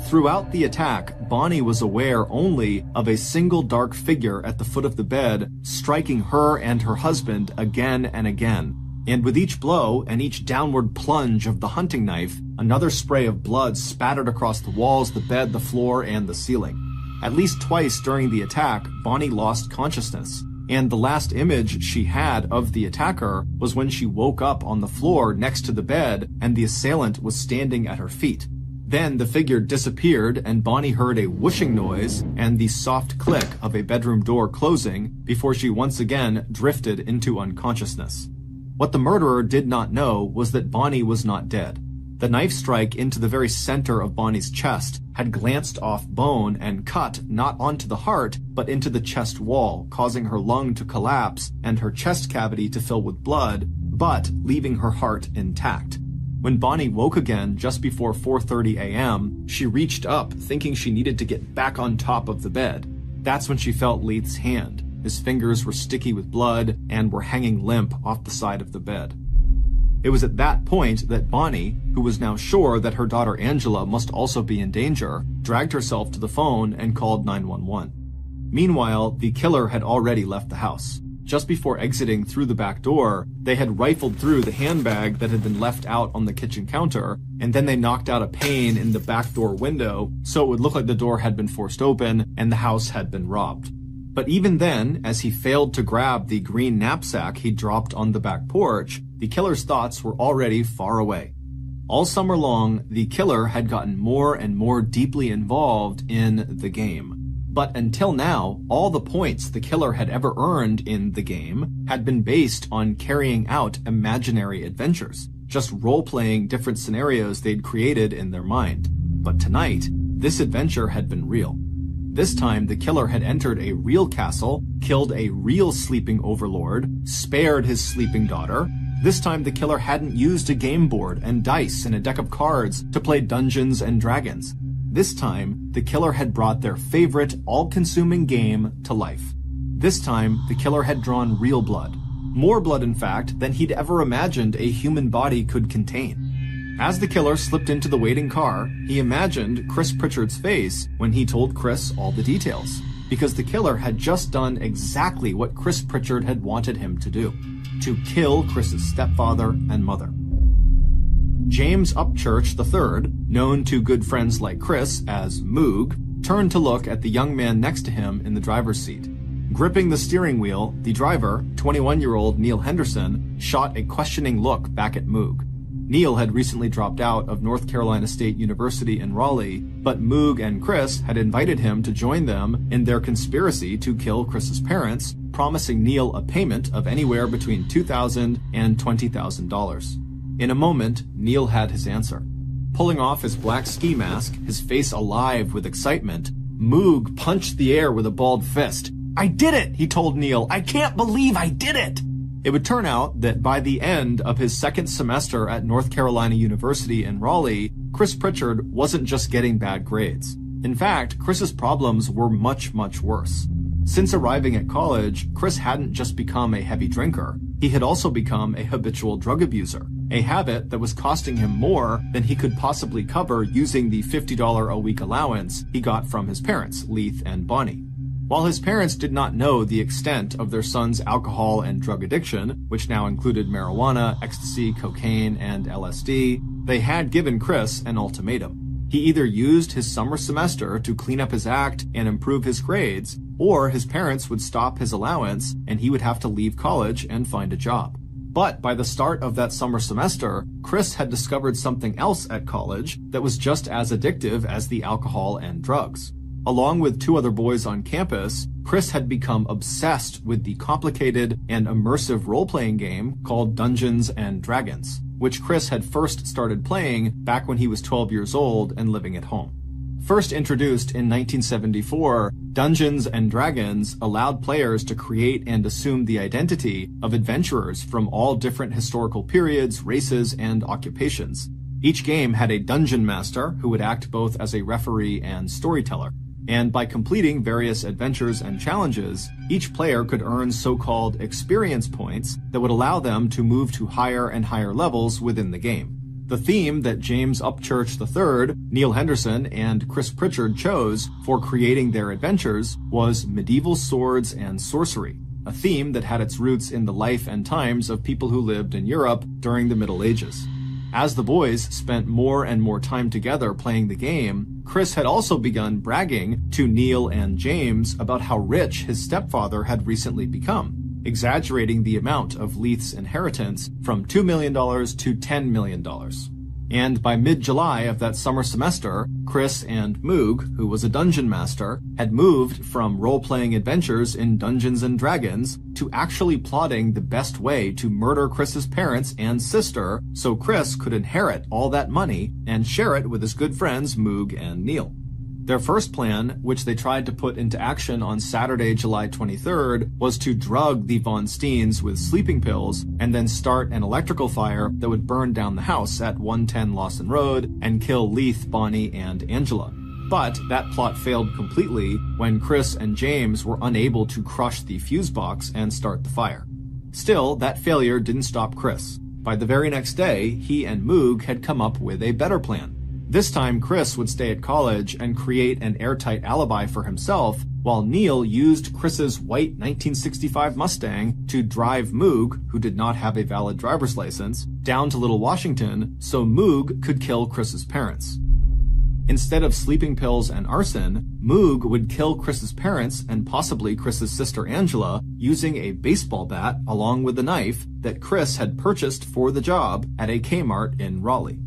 Speaker 1: Throughout the attack, Bonnie was aware only of a single dark figure at the foot of the bed, striking her and her husband again and again. And with each blow and each downward plunge of the hunting knife, another spray of blood spattered across the walls, the bed, the floor, and the ceiling. At least twice during the attack, Bonnie lost consciousness, and the last image she had of the attacker was when she woke up on the floor next to the bed and the assailant was standing at her feet. Then the figure disappeared and Bonnie heard a whooshing noise and the soft click of a bedroom door closing before she once again drifted into unconsciousness. What the murderer did not know was that Bonnie was not dead. The knife strike into the very center of Bonnie's chest had glanced off bone and cut not onto the heart, but into the chest wall, causing her lung to collapse and her chest cavity to fill with blood, but leaving her heart intact. When Bonnie woke again just before 4:30 a.m., she reached up thinking she needed to get back on top of the bed. That's when she felt Leith's hand. His fingers were sticky with blood and were hanging limp off the side of the bed. It was at that point that Bonnie, who was now sure that her daughter Angela must also be in danger, dragged herself to the phone and called 911. Meanwhile, the killer had already left the house. Just before exiting through the back door, they had rifled through the handbag that had been left out on the kitchen counter, and then they knocked out a pane in the back door window so it would look like the door had been forced open and the house had been robbed. But even then, as he failed to grab the green knapsack he dropped on the back porch, the killer's thoughts were already far away. All summer long, the killer had gotten more and more deeply involved in the game. But until now, all the points the killer had ever earned in the game had been based on carrying out imaginary adventures, just role-playing different scenarios they'd created in their mind. But tonight, this adventure had been real. This time, the killer had entered a real castle, killed a real sleeping overlord, spared his sleeping daughter. This time, the killer hadn't used a game board and dice and a deck of cards to play Dungeons and Dragons. This time, the killer had brought their favorite, all-consuming game to life. This time, the killer had drawn real blood. More blood, in fact, than he'd ever imagined a human body could contain. As the killer slipped into the waiting car, he imagined Chris Pritchard's face when he told Chris all the details, because the killer had just done exactly what Chris Pritchard had wanted him to do, to kill Chris's stepfather and mother. James Upchurch III, known to good friends like Chris as Moog, turned to look at the young man next to him in the driver's seat. Gripping the steering wheel, the driver, 21-year-old Neil Henderson, shot a questioning look back at Moog. Neil had recently dropped out of North Carolina State University in Raleigh, but Moog and Chris had invited him to join them in their conspiracy to kill Chris's parents, promising Neil a payment of anywhere between $2,000 and $20,000. In a moment, Neil had his answer. Pulling off his black ski mask, his face alive with excitement, Moog punched the air with a balled fist. "I did it," he told Neil. "I can't believe I did it." It would turn out that by the end of his second semester at North Carolina University in Raleigh, Chris Pritchard wasn't just getting bad grades. In fact, Chris's problems were much, much worse. Since arriving at college, Chris hadn't just become a heavy drinker. He had also become a habitual drug abuser, a habit that was costing him more than he could possibly cover using the $50 a week allowance he got from his parents, Leith and Bonnie. While his parents did not know the extent of their son's alcohol and drug addiction, which now included marijuana, ecstasy, cocaine, and LSD, they had given Chris an ultimatum. He either used his summer semester to clean up his act and improve his grades, or his parents would stop his allowance and he would have to leave college and find a job. But by the start of that summer semester, Chris had discovered something else at college that was just as addictive as the alcohol and drugs. Along with 2 other boys on campus, Chris had become obsessed with the complicated and immersive role-playing game called Dungeons and Dragons, which Chris had first started playing back when he was 12 years old and living at home. First introduced in 1974, Dungeons and Dragons allowed players to create and assume the identity of adventurers from all different historical periods, races, and occupations. Each game had a dungeon master who would act both as a referee and storyteller. And by completing various adventures and challenges, each player could earn so-called experience points that would allow them to move to higher and higher levels within the game. The theme that James Upchurch III, Neil Henderson, and Chris Pritchard chose for creating their adventures was medieval swords and sorcery, a theme that had its roots in the life and times of people who lived in Europe during the Middle Ages. As the boys spent more and more time together playing the game, Chris had also begun bragging to Neil and James about how rich his stepfather had recently become, exaggerating the amount of Leith's inheritance from $2 million to $10 million. And by mid-July of that summer semester, Chris and Moog, who was a dungeon master, had moved from role-playing adventures in Dungeons and Dragons to actually plotting the best way to murder Chris's parents and sister so Chris could inherit all that money and share it with his good friends Moog and Neil. Their first plan, which they tried to put into action on Saturday, July 23rd, was to drug the Von Steens with sleeping pills and then start an electrical fire that would burn down the house at 110 Lawson Road and kill Leith, Bonnie, and Angela. But that plot failed completely when Chris and James were unable to crush the fuse box and start the fire. Still, that failure didn't stop Chris. By the very next day, he and Moog had come up with a better plan. This time, Chris would stay at college and create an airtight alibi for himself, while Neil used Chris's white 1965 Mustang to drive Moog, who did not have a valid driver's license, down to Little Washington so Moog could kill Chris's parents. Instead of sleeping pills and arson, Moog would kill Chris's parents and possibly Chris's sister Angela using a baseball bat along with a knife that Chris had purchased for the job at a Kmart in Raleigh.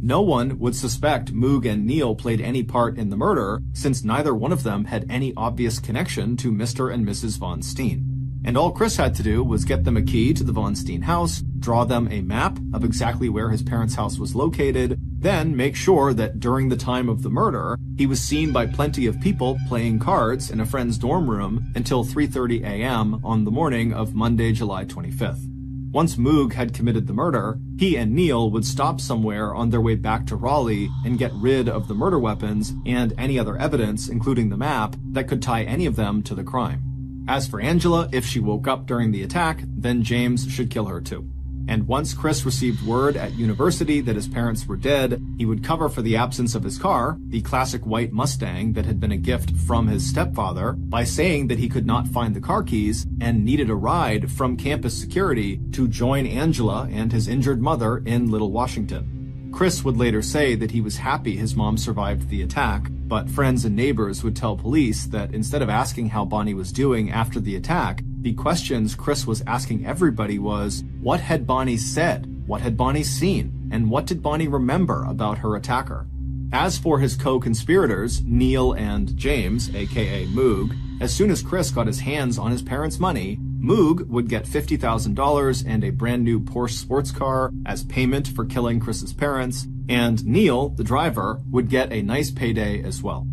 Speaker 1: No one would suspect Moog and Neil played any part in the murder, since neither one of them had any obvious connection to Mr. and Mrs. Von Steen. And all Chris had to do was get them a key to the Von Steen house, draw them a map of exactly where his parents' house was located, then make sure that during the time of the murder, he was seen by plenty of people playing cards in a friend's dorm room until 3:30 a.m. on the morning of Monday, July 25th. Once Moog had committed the murder, he and Neil would stop somewhere on their way back to Raleigh and get rid of the murder weapons and any other evidence, including the map, that could tie any of them to the crime. As for Angela, if she woke up during the attack, then James should kill her too. And once Chris received word at university that his parents were dead, he would cover for the absence of his car, the classic white Mustang that had been a gift from his stepfather, by saying that he could not find the car keys and needed a ride from campus security to join Angela and his injured mother in Little Washington. Chris would later say that he was happy his mom survived the attack, but friends and neighbors would tell police that instead of asking how Bonnie was doing after the attack, the questions Chris was asking everybody was, what had Bonnie said, what had Bonnie seen, and what did Bonnie remember about her attacker? As for his co-conspirators, Neil and James, aka Moog, as soon as Chris got his hands on his parents' money, Moog would get $50,000 and a brand new Porsche sports car as payment for killing Chris's parents, and Neil, the driver, would get a nice payday as well.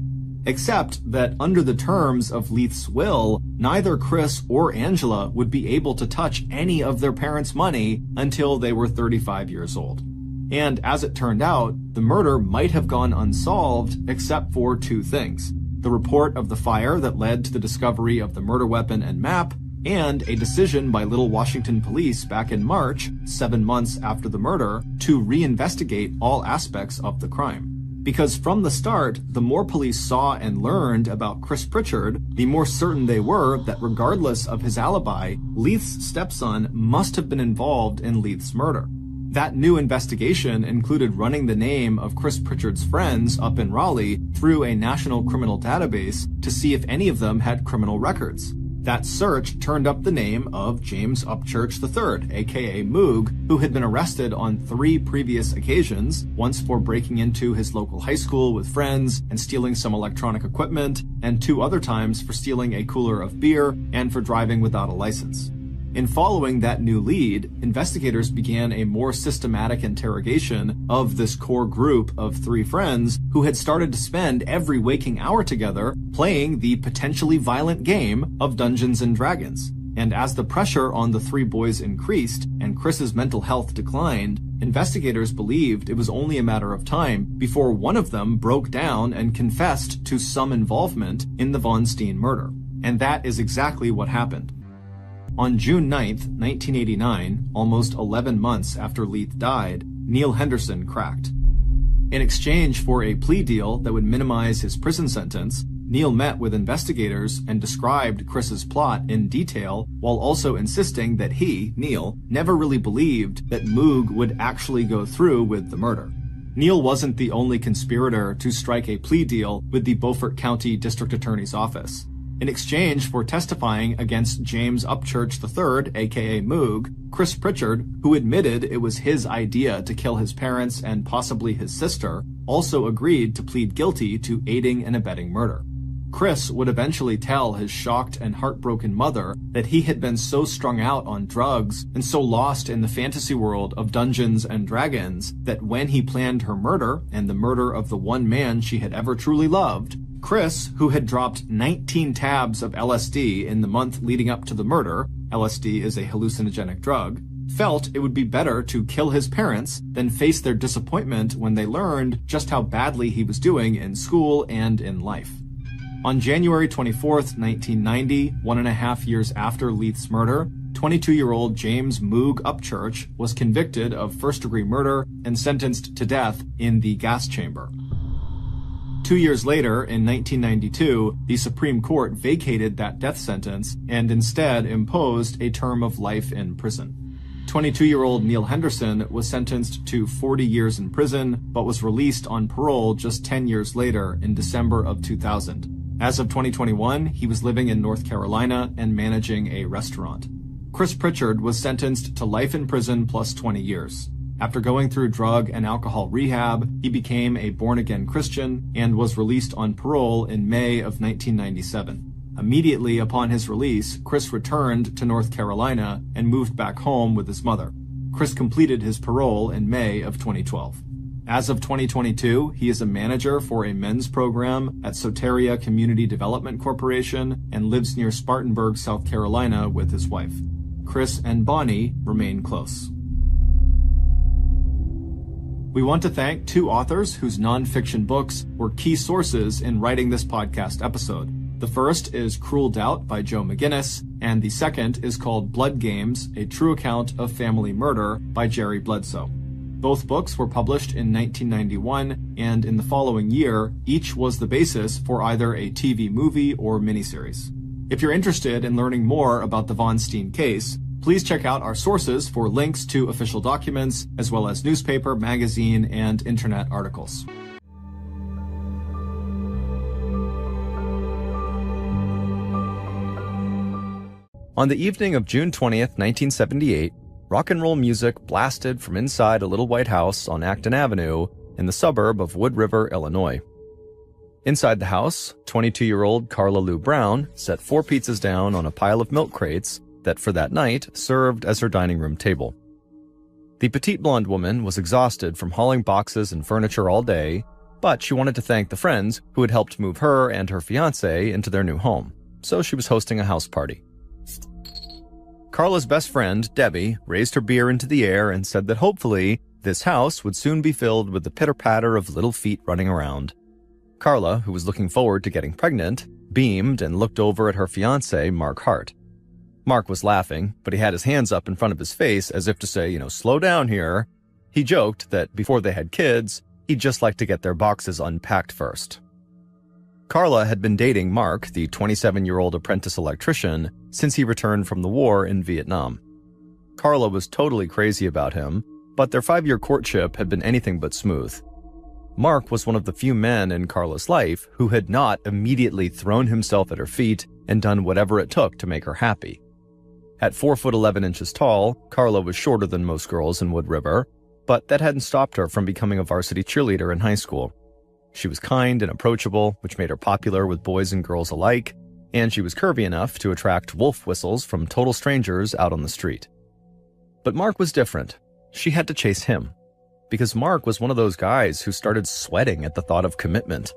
Speaker 1: Except that under the terms of Leith's will, neither Chris or Angela would be able to touch any of their parents' money until they were 35 years old. And as it turned out, the murder might have gone unsolved except for two things: the report of the fire that led to the discovery of the murder weapon and map, and a decision by Little Washington police back in March, 7 months after the murder, to reinvestigate all aspects of the crime. Because from the start, the more police saw and learned about Chris Pritchard, the more certain they were that regardless of his alibi, Leith's stepson must have been involved in Leith's murder. That new investigation included running the name of Chris Pritchard's friends up in Raleigh through a national criminal database to see if any of them had criminal records. That search turned up the name of James Upchurch III, aka Moog, who had been arrested on 3 previous occasions, once for breaking into his local high school with friends and stealing some electronic equipment, and 2 other times for stealing a cooler of beer and for driving without a license. In following that new lead, investigators began a more systematic interrogation of this core group of 3 friends who had started to spend every waking hour together playing the potentially violent game of Dungeons and Dragons. And as the pressure on the 3 boys increased and Chris's mental health declined, investigators believed it was only a matter of time before one of them broke down and confessed to some involvement in the Von Steen murder. And that is exactly what happened. On June 9th, 1989, almost 11 months after Leith died, Neil Henderson cracked. In exchange for a plea deal that would minimize his prison sentence, Neil met with investigators and described Chris's plot in detail while also insisting that he, Neil, never really believed that Moog would actually go through with the murder. Neil wasn't the only conspirator to strike a plea deal with the Beaufort County District Attorney's Office. In exchange for testifying against James Upchurch III, aka Moog, Chris Pritchard, who admitted it was his idea to kill his parents and possibly his sister, also agreed to plead guilty to aiding and abetting murder. Chris would eventually tell his shocked and heartbroken mother that he had been so strung out on drugs and so lost in the fantasy world of Dungeons and Dragons that when he planned her murder and the murder of the one man she had ever truly loved, Chris, who had dropped 19 tabs of LSD in the month leading up to the murder, LSD is a hallucinogenic drug, felt it would be better to kill his parents than face their disappointment when they learned just how badly he was doing in school and in life. On January 24th, 1990, 1.5 years after Leith's murder, 22-year-old James Moog Upchurch was convicted of first-degree murder and sentenced to death in the gas chamber. 2 years later, in 1992, the Supreme Court vacated that death sentence and instead imposed a term of life in prison. 22-year-old Neil Henderson was sentenced to 40 years in prison, but was released on parole just 10 years later in December of 2000. As of 2021, he was living in North Carolina and managing a restaurant. Chris Pritchard was sentenced to life in prison plus 20 years. After going through drug and alcohol rehab, he became a born-again Christian and was released on parole in May of 1997. Immediately upon his release, Chris returned to North Carolina and moved back home with his mother. Chris completed his parole in May of 2012. As of 2022, he is a manager for a men's program at Soteria Community Development Corporation and lives near Spartanburg, South Carolina with his wife. Chris and Bonnie remain close. We want to thank 2 authors whose nonfiction books were key sources in writing this podcast episode. The first is Cruel Doubt by Joe McGinnis, and the second is called Blood Games, A True Account of Family Murder by Jerry Bledsoe. Both books were published in 1991, and in the following year, each was the basis for either a TV movie or miniseries. If you're interested in learning more about the Von Steen case, please check out our sources for links to official documents, as well as newspaper, magazine, and internet articles. On the evening of June 20th, 1978, rock and roll music blasted from inside a little white house on Acton Avenue in the suburb of Wood River, Illinois. Inside the house, 22-year-old Carla Lou Brown set 4 pizzas down on a pile of milk crates that for that night served as her dining room table. The petite blonde woman was exhausted from hauling boxes and furniture all day, but she wanted to thank the friends who had helped move her and her fiancé into their new home, so she was hosting a house party. Carla's best friend, Debbie, raised her beer into the air and said that hopefully this house would soon be filled with the pitter-patter of little feet running around. Carla, who was looking forward to getting pregnant, beamed and looked over at her fiancé, Mark Hart. Mark was laughing, but he had his hands up in front of his face as if to say, slow down here. He joked that before they had kids, he'd just like to get their boxes unpacked first. Carla had been dating Mark, the 27-year-old apprentice electrician, since he returned from the war in Vietnam. Carla was totally crazy about him, but their 5-year courtship had been anything but smooth. Mark was one of the few men in Carla's life who had not immediately thrown himself at her feet and done whatever it took to make her happy. At 4'11" tall, Carla was shorter than most girls in Wood River, but that hadn't stopped her from becoming a varsity cheerleader in high school. She was kind and approachable, which made her popular with boys and girls alike, and she was curvy enough to attract wolf whistles from total strangers out on the street. But Mark was different. She had to chase him, because Mark was one of those guys who started sweating at the thought of commitment.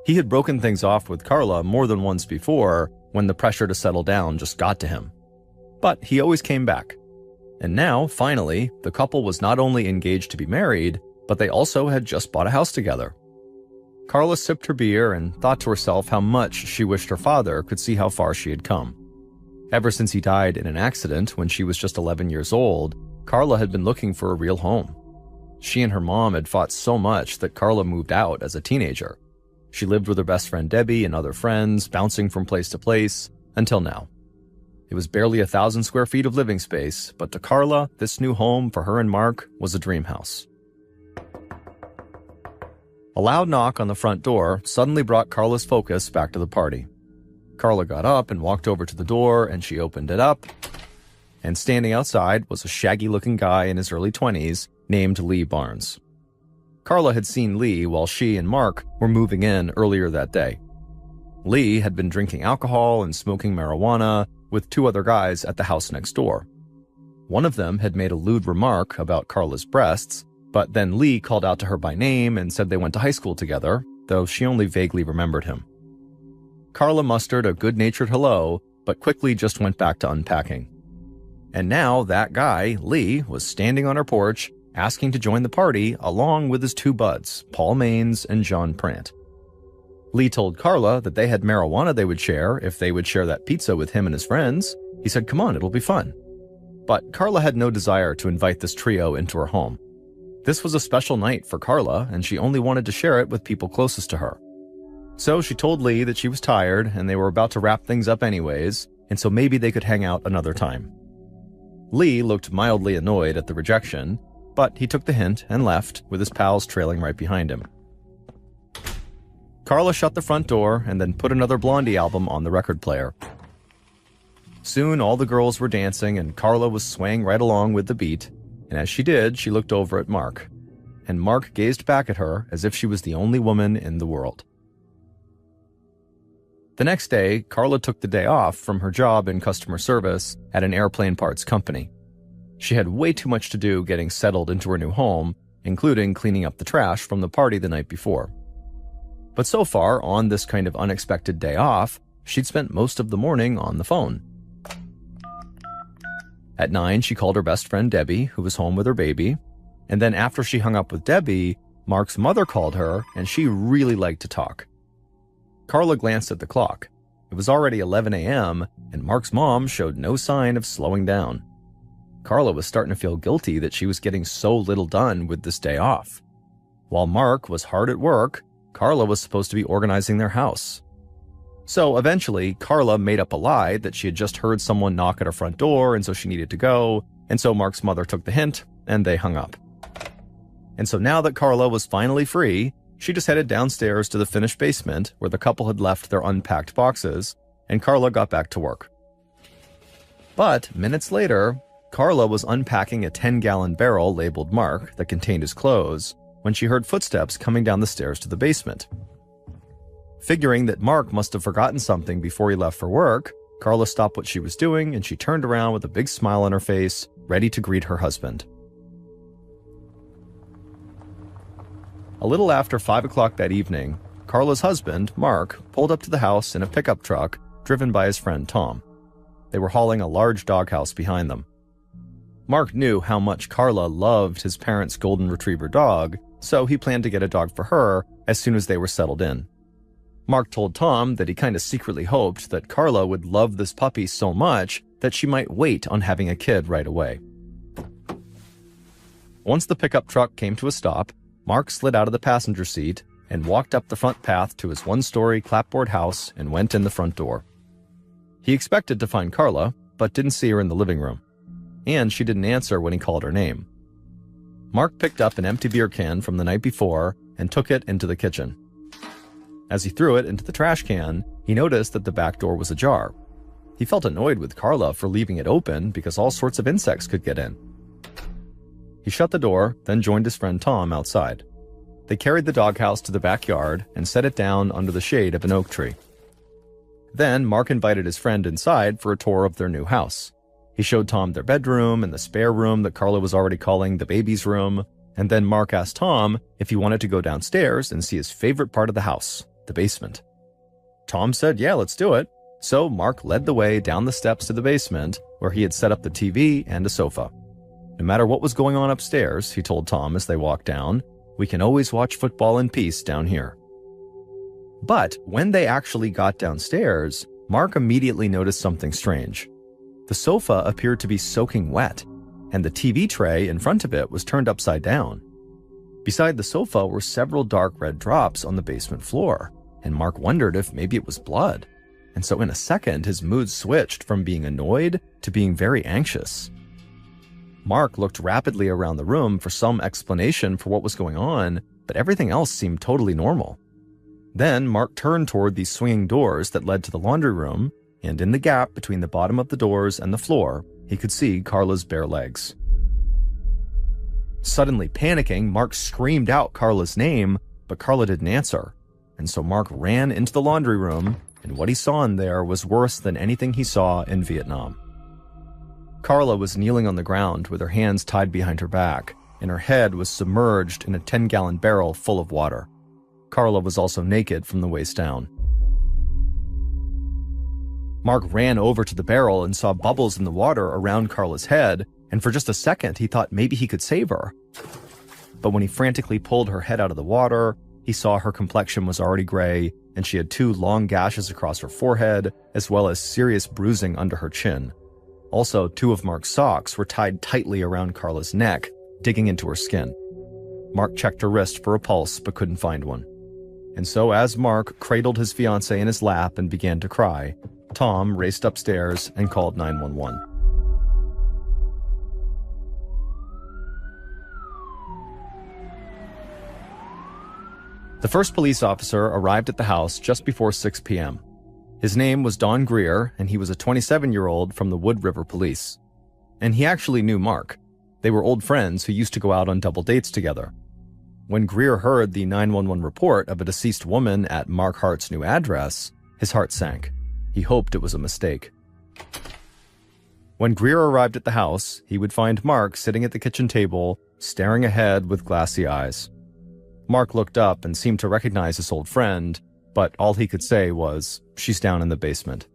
Speaker 1: He had broken things off with Carla more than once before when the pressure to settle down just got to him. But he always came back. And now, finally, the couple was not only engaged to be married, but they also had just bought a house together. Carla sipped her beer and thought to herself how much she wished her father could see how far she had come. Ever since he died in an accident when she was just 11 years old, Carla had been looking for a real home. She and her mom had fought so much that Carla moved out as a teenager. She lived with her best friend Debbie and other friends, bouncing from place to place, until now. It was barely 1,000 square feet of living space, but to Carla, this new home for her and Mark was a dream house. A loud knock on the front door suddenly brought Carla's focus back to the party. Carla got up and walked over to the door, and she opened it up. And standing outside was a shaggy-looking guy in his early 20s named Lee Barnes. Carla had seen Lee while she and Mark were moving in earlier that day. Lee had been drinking alcohol and smoking marijuana with 2 other guys at the house next door. One of them had made a lewd remark about Carla's breasts, but then Lee called out to her by name and said they went to high school together, though she only vaguely remembered him. Carla mustered a good-natured hello, but quickly just went back to unpacking. And now that guy, Lee, was standing on her porch, asking to join the party along with his 2 buds, Paul Maines and John Prant. Lee told Carla that they had marijuana they would share if they would share that pizza with him and his friends. He said, "Come on, it'll be fun." But Carla had no desire to invite this trio into her home. This was a special night for Carla, and she only wanted to share it with people closest to her. So she told Lee that she was tired and they were about to wrap things up anyways, and so maybe they could hang out another time. Lee looked mildly annoyed at the rejection, but he took the hint and left, with his pals trailing right behind him. Carla shut the front door and then put another Blondie album on the record player. Soon all the girls were dancing and Carla was swaying right along with the beat, and as she did, she looked over at Mark. And Mark gazed back at her as if she was the only woman in the world. The next day, Carla took the day off from her job in customer service at an airplane parts company. She had way too much to do getting settled into her new home, including cleaning up the trash from the party the night before. But so far, on this kind of unexpected day off, she'd spent most of the morning on the phone. At 9, she called her best friend Debbie, who was home with her baby, and then after she hung up with Debbie, Mark's mother called her, and she really liked to talk. Carla glanced at the clock. It was already 11 a.m., and Mark's mom showed no sign of slowing down. Carla was starting to feel guilty that she was getting so little done with this day off. While Mark was hard at work, Carla was supposed to be organizing their house. So eventually, Carla made up a lie that she had just heard someone knock at her front door and so she needed to go, and so Mark's mother took the hint, and they hung up. And so now that Carla was finally free, she just headed downstairs to the finished basement where the couple had left their unpacked boxes, and Carla got back to work. But minutes later, Carla was unpacking a 10-gallon barrel labeled Mark that contained his clothes when she heard footsteps coming down the stairs to the basement. Figuring that Mark must have forgotten something before he left for work, Carla stopped what she was doing and she turned around with a big smile on her face, ready to greet her husband. A little after 5 o'clock that evening, Carla's husband, Mark, pulled up to the house in a pickup truck driven by his friend Tom. They were hauling a large doghouse behind them. Mark knew how much Carla loved his parents' golden retriever dog, so he planned to get a dog for her as soon as they were settled in. Mark told Tom that he kind of secretly hoped that Carla would love this puppy so much that she might wait on having a kid right away. Once the pickup truck came to a stop, Mark slid out of the passenger seat and walked up the front path to his 1-story clapboard house and went in the front door. He expected to find Carla, but didn't see her in the living room. And she didn't answer when he called her name. Mark picked up an empty beer can from the night before and took it into the kitchen. As he threw it into the trash can, he noticed that the back door was ajar. He felt annoyed with Carla for leaving it open because all sorts of insects could get in. He shut the door, then joined his friend Tom outside. They carried the doghouse to the backyard and set it down under the shade of an oak tree. Then Mark invited his friend inside for a tour of their new house. He showed Tom their bedroom and the spare room that Carla was already calling the baby's room, and then Mark asked Tom if he wanted to go downstairs and see his favorite part of the house, the basement. Tom said, yeah, let's do it. So Mark led the way down the steps to the basement, where he had set up the TV and a sofa. No matter what was going on upstairs, he told Tom as they walked down, we can always watch football in peace down here. But when they actually got downstairs, Mark immediately noticed something strange. The sofa appeared to be soaking wet, and the TV tray in front of it was turned upside down. Beside the sofa were several dark red drops on the basement floor, and Mark wondered if maybe it was blood. And so in a second, his mood switched from being annoyed to being very anxious. Mark looked rapidly around the room for some explanation for what was going on, but everything else seemed totally normal. Then Mark turned toward these swinging doors that led to the laundry room, and in the gap between the bottom of the doors and the floor, he could see Carla's bare legs. Suddenly panicking, Mark screamed out Carla's name, but Carla didn't answer. And so Mark ran into the laundry room, and what he saw in there was worse than anything he saw in Vietnam. Carla was kneeling on the ground with her hands tied behind her back, and her head was submerged in a 10-gallon barrel full of water. Carla was also naked from the waist down. Mark ran over to the barrel and saw bubbles in the water around Carla's head, and for just a second he thought maybe he could save her. But when he frantically pulled her head out of the water, he saw her complexion was already gray, and she had 2 long gashes across her forehead, as well as serious bruising under her chin. Also, 2 of Mark's socks were tied tightly around Carla's neck, digging into her skin. Mark checked her wrist for a pulse, but couldn't find one. And so as Mark cradled his fiancée in his lap and began to cry, Tom raced upstairs and called 911. The first police officer arrived at the house just before 6 p.m. His name was Don Greer, and he was a 27-year-old from the Wood River Police. And he actually knew Mark. They were old friends who used to go out on double dates together. When Greer heard the 911 report of a deceased woman at Mark Hart's new address, his heart sank. He hoped it was a mistake. When Greer arrived at the house, he would find Mark sitting at the kitchen table, staring ahead with glassy eyes. Mark looked up and seemed to recognize his old friend, but all he could say was, "She's down in the basement."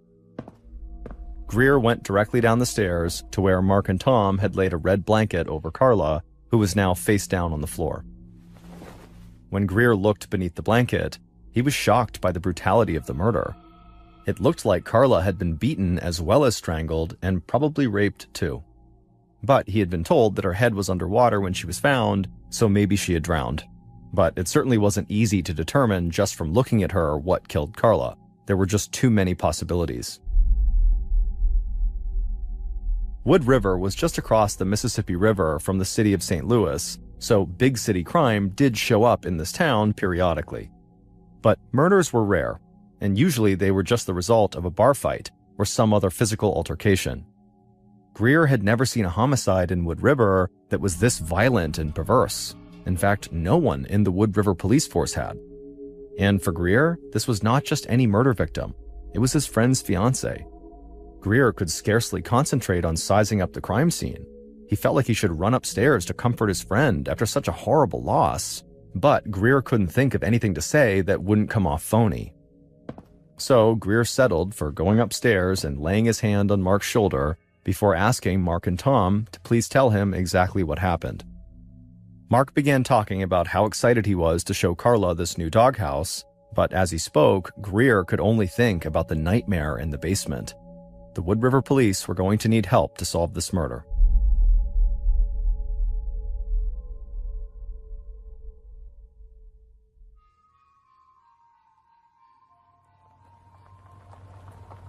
Speaker 1: Greer went directly down the stairs to where Mark and Tom had laid a red blanket over Carla, who was now face down on the floor. When Greer looked beneath the blanket, he was shocked by the brutality of the murder. It looked like Carla had been beaten as well as strangled and probably raped too. But he had been told that her head was underwater when she was found, so maybe she had drowned. But it certainly wasn't easy to determine just from looking at her what killed Carla. There were just too many possibilities. Wood River was just across the Mississippi River from the city of St. Louis, so big city crime did show up in this town periodically. But murders were rare, and usually they were just the result of a bar fight or some other physical altercation. Greer had never seen a homicide in Wood River that was this violent and perverse. In fact, no one in the Wood River police force had. And for Greer, this was not just any murder victim. It was his friend's fiancée. Greer could scarcely concentrate on sizing up the crime scene. He felt like he should run upstairs to comfort his friend after such a horrible loss. But Greer couldn't think of anything to say that wouldn't come off phony. So Greer settled for going upstairs and laying his hand on Mark's shoulder before asking Mark and Tom to please tell him exactly what happened. Mark began talking about how excited he was to show Carla this new doghouse, but as he spoke, Greer could only think about the nightmare in the basement. The Wood River police were going to need help to solve this murder.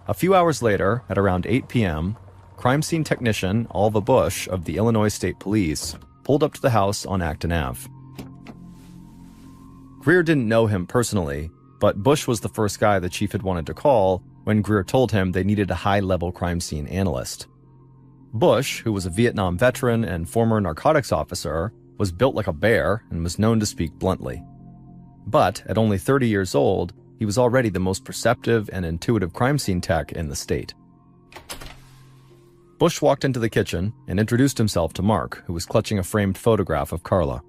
Speaker 1: A few hours later, at around 8 p.m., crime scene technician Alva Bush of the Illinois State Police pulled up to the house on Acton Ave. Greer didn't know him personally, but Bush was the first guy the chief had wanted to call when Greer told him they needed a high-level crime scene analyst. Bush, who was a Vietnam veteran and former narcotics officer, was built like a bear and was known to speak bluntly. But at only 30 years old, he was already the most perceptive and intuitive crime scene tech in the state. Bush walked into the kitchen and introduced himself to Mark, who was clutching a framed photograph of Carla.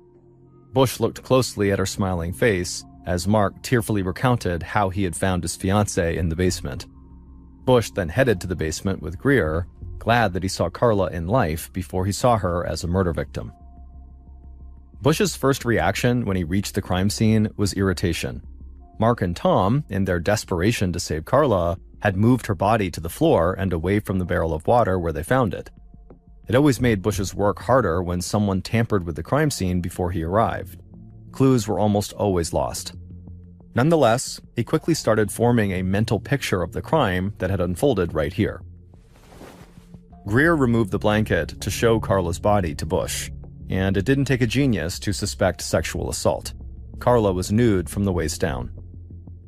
Speaker 1: Bush looked closely at her smiling face as Mark tearfully recounted how he had found his fiancée in the basement. Bush then headed to the basement with Greer, glad that he saw Carla in life before he saw her as a murder victim. Bush's first reaction when he reached the crime scene was irritation. Mark and Tom, in their desperation to save Carla, had moved her body to the floor and away from the barrel of water where they found it. It always made Bush's work harder when someone tampered with the crime scene before he arrived. Clues were almost always lost. Nonetheless, he quickly started forming a mental picture of the crime that had unfolded right here. Greer removed the blanket to show Carla's body to Bush, and it didn't take a genius to suspect sexual assault. Carla was nude from the waist down.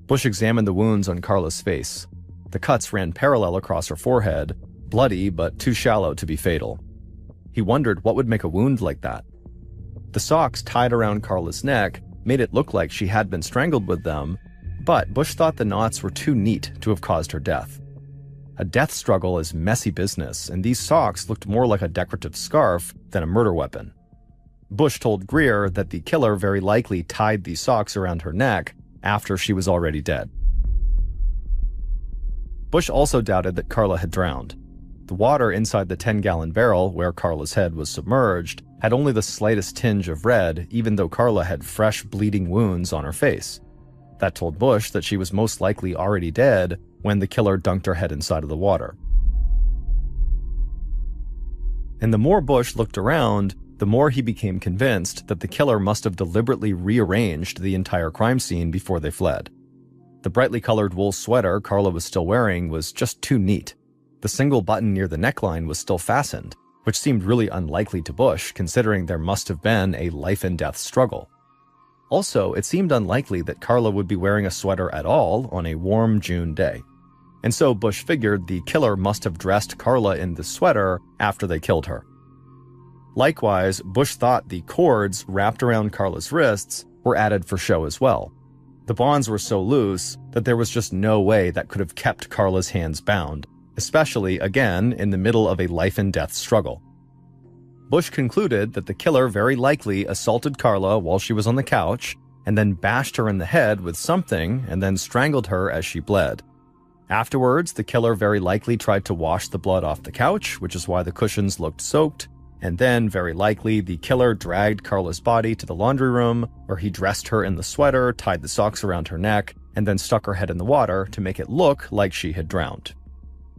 Speaker 1: Bush examined the wounds on Carla's face. The cuts ran parallel across her forehead, bloody but too shallow to be fatal. He wondered what would make a wound like that. The socks tied around Carla's neck made it look like she had been strangled with them, but Bush thought the knots were too neat to have caused her death. A death struggle is messy business, and these socks looked more like a decorative scarf than a murder weapon. Bush told Greer that the killer very likely tied these socks around her neck after she was already dead. Bush also doubted that Carla had drowned. The water inside the 10-gallon barrel where Carla's head was submerged had only the slightest tinge of red, even though Carla had fresh bleeding wounds on her face. That told Bush that she was most likely already dead when the killer dunked her head inside of the water. And the more Bush looked around, the more he became convinced that the killer must have deliberately rearranged the entire crime scene before they fled. The brightly colored wool sweater Carla was still wearing was just too neat. The single button near the neckline was still fastened, which seemed really unlikely to Bush considering there must have been a life-and-death struggle. Also, it seemed unlikely that Carla would be wearing a sweater at all on a warm June day. And so Bush figured the killer must have dressed Carla in the sweater after they killed her. Likewise, Bush thought the cords wrapped around Carla's wrists were added for show as well. The bonds were so loose that there was just no way that could have kept Carla's hands bound, especially, again, in the middle of a life-and-death struggle. Bush concluded that the killer very likely assaulted Carla while she was on the couch, and then bashed her in the head with something, and then strangled her as she bled. Afterwards, the killer very likely tried to wash the blood off the couch, which is why the cushions looked soaked, and then, very likely, the killer dragged Carla's body to the laundry room, where he dressed her in the sweater, tied the socks around her neck, and then stuck her head in the water to make it look like she had drowned.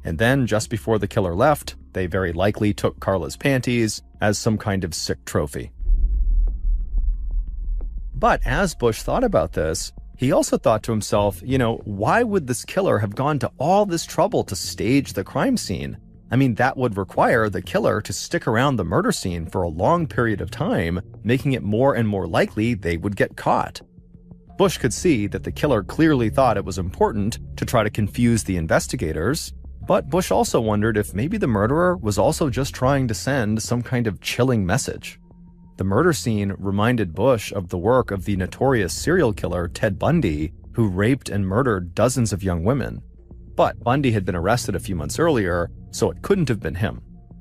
Speaker 1: And then, just before the killer left, they very likely took Carla's panties as some kind of sick trophy. But as Bush thought about this, he also thought to himself, why would this killer have gone to all this trouble to stage the crime scene? I mean, that would require the killer to stick around the murder scene for a long period of time, making it more and more likely they would get caught. Bush could see that the killer clearly thought it was important to try to confuse the investigators, but Bush also wondered if maybe the murderer was also just trying to send some kind of chilling message. The murder scene reminded Bush of the work of the notorious serial killer Ted Bundy, who raped and murdered dozens of young women. But Bundy had been arrested a few months earlier, so it couldn't have been him.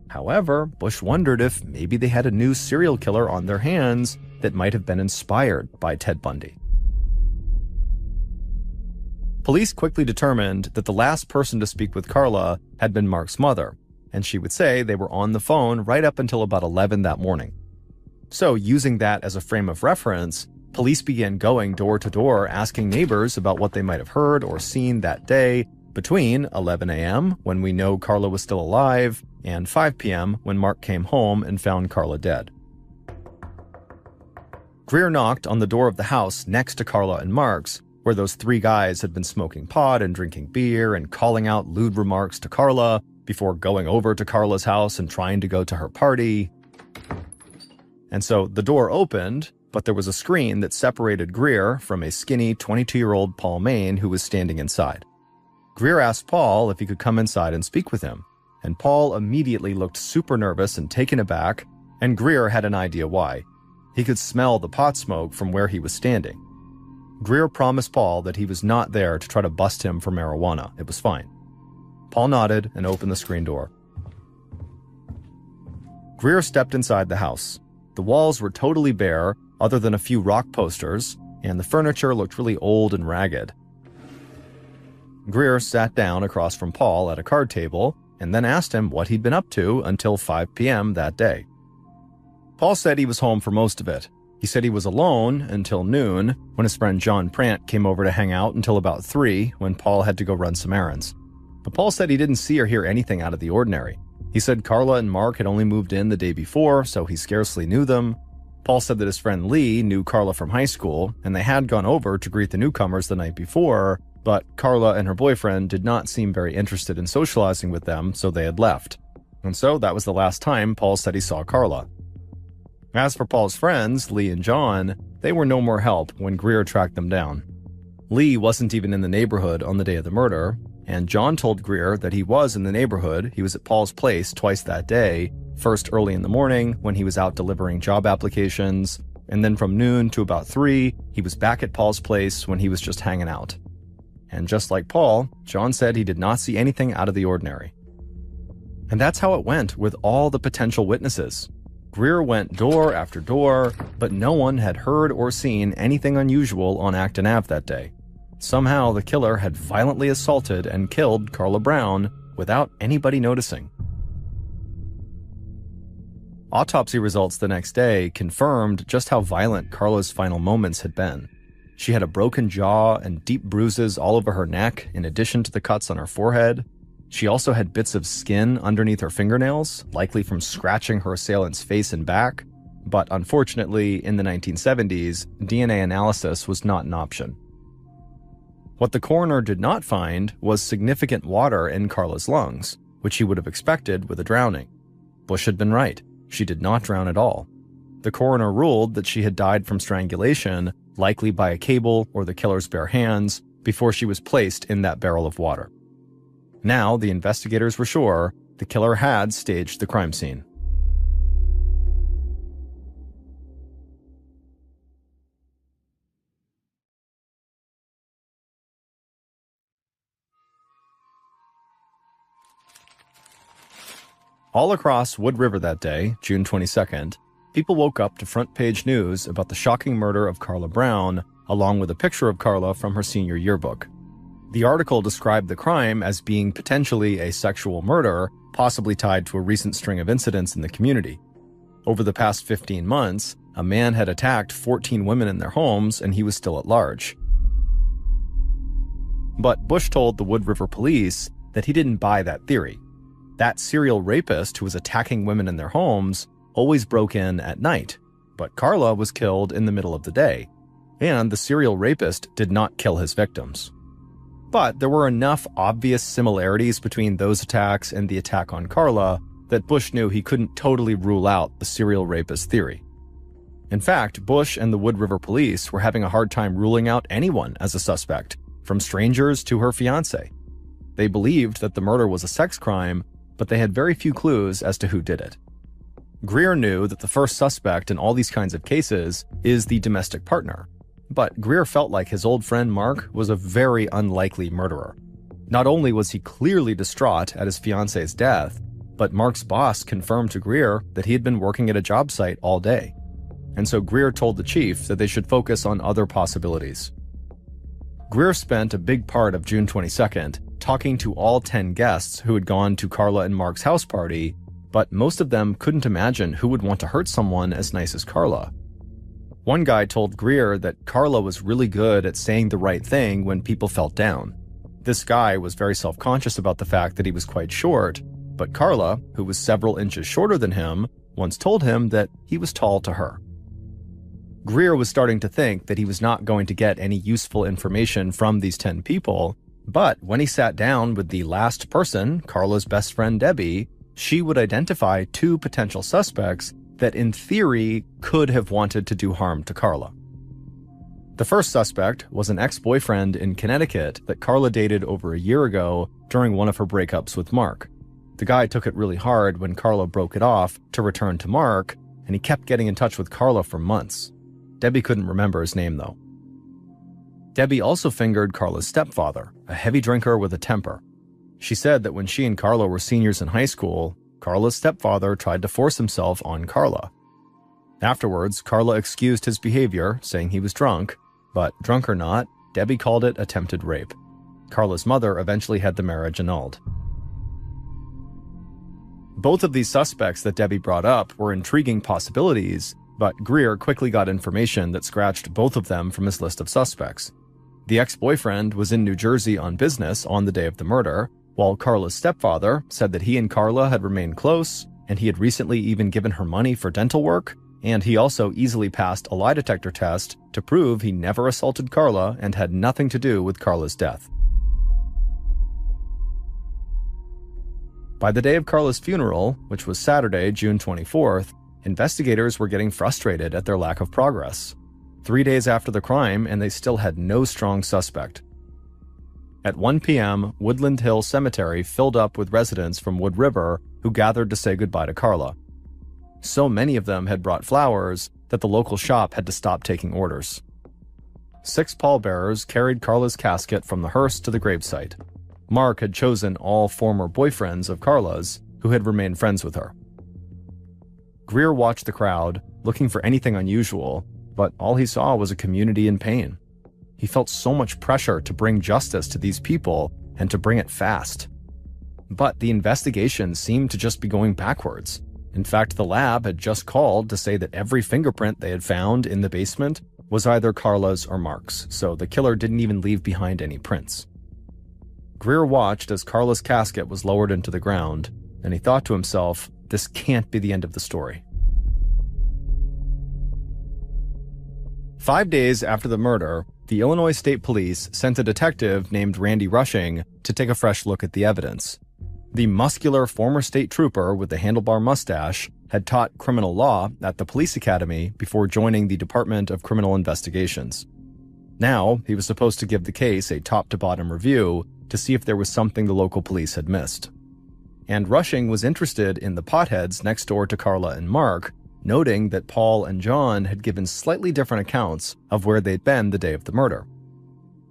Speaker 1: However, Bush wondered if maybe they had a new serial killer on their hands that might have been inspired by Ted Bundy. Police quickly determined that the last person to speak with Carla had been Mark's mother, and she would say they were on the phone right up until about 11 that morning. So, using that as a frame of reference, police began going door to door asking neighbors about what they might have heard or seen that day between 11 a.m., when we know Carla was still alive, and 5 p.m., when Mark came home and found Carla dead. Greer knocked on the door of the house next to Carla and Mark's, where those three guys had been smoking pot and drinking beer and calling out lewd remarks to Carla before going over to Carla's house and trying to go to her party. And so the door opened, but there was a screen that separated Greer from a skinny 22-year-old Paul Main who was standing inside. Greer asked Paul if he could come inside and speak with him, and Paul immediately looked super nervous and taken aback, and Greer had an idea why. He could smell the pot smoke from where he was standing. Greer promised Paul that he was not there to try to bust him for marijuana. It was fine. Paul nodded and opened the screen door. Greer stepped inside the house. The walls were totally bare, other than a few rock posters, and the furniture looked really old and ragged. Greer sat down across from Paul at a card table and then asked him what he'd been up to until 5 p.m. that day. Paul said he was home for most of it. He said he was alone until noon, when his friend John Prant came over to hang out until about 3, when Paul had to go run some errands. But Paul said he didn't see or hear anything out of the ordinary. He said Carla and Mark had only moved in the day before, so he scarcely knew them. Paul said that his friend Lee knew Carla from high school, and they had gone over to greet the newcomers the night before, but Carla and her boyfriend did not seem very interested in socializing with them, so they had left. And so that was the last time Paul said he saw Carla. As for Paul's friends, Lee and John, they were no more help when Greer tracked them down. Lee wasn't even in the neighborhood on the day of the murder, and John told Greer that he was in the neighborhood. He was at Paul's place twice that day, first early in the morning when he was out delivering job applications, and then from noon to about 3, he was back at Paul's place when he was just hanging out. And just like Paul, John said he did not see anything out of the ordinary. And that's how it went with all the potential witnesses. Greer went door after door, but no one had heard or seen anything unusual on Acton Ave that day. Somehow the killer had violently assaulted and killed Carla Brown without anybody noticing. Autopsy results the next day confirmed just how violent Carla's final moments had been. She had a broken jaw and deep bruises all over her neck, in addition to the cuts on her forehead. She also had bits of skin underneath her fingernails, likely from scratching her assailant's face and back. But unfortunately, in the 1970s, DNA analysis was not an option. What the coroner did not find was significant water in Carla's lungs, which he would have expected with a drowning. Bush had been right. She did not drown at all. The coroner ruled that she had died from strangulation, likely by a cable or the killer's bare hands, before she was placed in that barrel of water. Now, the investigators were sure the killer had staged the crime scene. All across Wood River that day, June 22nd, people woke up to front-page news about the shocking murder of Carla Brown, along with a picture of Carla from her senior yearbook. The article described the crime as being potentially a sexual murder, possibly tied to a recent string of incidents in the community. Over the past 15 months, a man had attacked 14 women in their homes, and he was still at large. But Bush told the Wood River police that he didn't buy that theory. That serial rapist who was attacking women in their homes always broke in at night, but Carla was killed in the middle of the day, and the serial rapist did not kill his victims. But there were enough obvious similarities between those attacks and the attack on Carla that Bush knew he couldn't totally rule out the serial rapist theory. In fact, Bush and the Wood River police were having a hard time ruling out anyone as a suspect, from strangers to her fiancé. They believed that the murder was a sex crime, but they had very few clues as to who did it. Greer knew that the first suspect in all these kinds of cases is the domestic partner, but Greer felt like his old friend Mark was a very unlikely murderer. Not only was he clearly distraught at his fiancé's death, but Mark's boss confirmed to Greer that he had been working at a job site all day. And so Greer told the chief that they should focus on other possibilities. Greer spent a big part of June 22nd talking to all 10 guests who had gone to Carla and Mark's house party, but most of them couldn't imagine who would want to hurt someone as nice as Carla. One guy told Greer that Carla was really good at saying the right thing when people felt down. This guy was very self-conscious about the fact that he was quite short, but Carla, who was several inches shorter than him, once told him that he was tall to her. Greer was starting to think that he was not going to get any useful information from these 10 people, but when he sat down with the last person, Carla's best friend Debbie, she would identify 2 potential suspects that in theory could have wanted to do harm to Carla. The first suspect was an ex-boyfriend in Connecticut that Carla dated over a year ago during one of her breakups with Mark. The guy took it really hard when Carla broke it off to return to Mark, and he kept getting in touch with Carla for months. Debbie couldn't remember his name, though. Debbie also fingered Carla's stepfather, a heavy drinker with a temper. She said that when she and Carla were seniors in high school, Carla's stepfather tried to force himself on Carla. Afterwards, Carla excused his behavior, saying he was drunk, but drunk or not, Debbie called it attempted rape. Carla's mother eventually had the marriage annulled. Both of these suspects that Debbie brought up were intriguing possibilities, but Greer quickly got information that scratched both of them from his list of suspects. The ex-boyfriend was in New Jersey on business on the day of the murder, while Carla's stepfather said that he and Carla had remained close, and he had recently even given her money for dental work, and he also easily passed a lie detector test to prove he never assaulted Carla and had nothing to do with Carla's death. By the day of Carla's funeral, which was Saturday, June 24th, investigators were getting frustrated at their lack of progress. 3 days after the crime, and they still had no strong suspect. At 1 p.m., Woodland Hill Cemetery filled up with residents from Wood River who gathered to say goodbye to Carla. So many of them had brought flowers that the local shop had to stop taking orders. 6 pallbearers carried Carla's casket from the hearse to the gravesite. Mark had chosen all former boyfriends of Carla's who had remained friends with her. Greer watched the crowd, looking for anything unusual, but all he saw was a community in pain. He felt so much pressure to bring justice to these people and to bring it fast. But the investigation seemed to just be going backwards. In fact, the lab had just called to say that every fingerprint they had found in the basement was either Carla's or Mark's, so the killer didn't even leave behind any prints. Greer watched as Carla's casket was lowered into the ground, and he thought to himself, this can't be the end of the story. 5 days after the murder, the Illinois State Police sent a detective named Randy Rushing to take a fresh look at the evidence. The muscular former state trooper with the handlebar mustache had taught criminal law at the police academy before joining the Department of Criminal Investigations. Now, he was supposed to give the case a top-to-bottom review to see if there was something the local police had missed. And Rushing was interested in the potheads next door to Carla and Mark, noting that Paul and John had given slightly different accounts of where they'd been the day of the murder.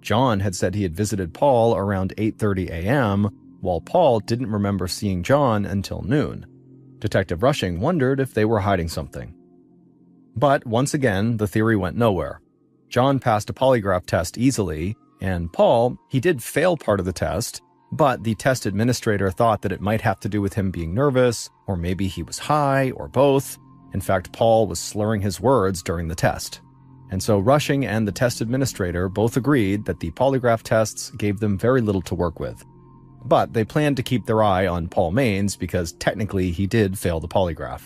Speaker 1: John had said he had visited Paul around 8:30 a.m., while Paul didn't remember seeing John until noon. Detective Rushing wondered if they were hiding something. But once again, the theory went nowhere. John passed a polygraph test easily, and Paul, he did fail part of the test, but the test administrator thought that it might have to do with him being nervous, or maybe he was high, or both. In fact, Paul was slurring his words during the test. And so Rushing and the test administrator both agreed that the polygraph tests gave them very little to work with. But they planned to keep their eye on Paul Maines because technically he did fail the polygraph.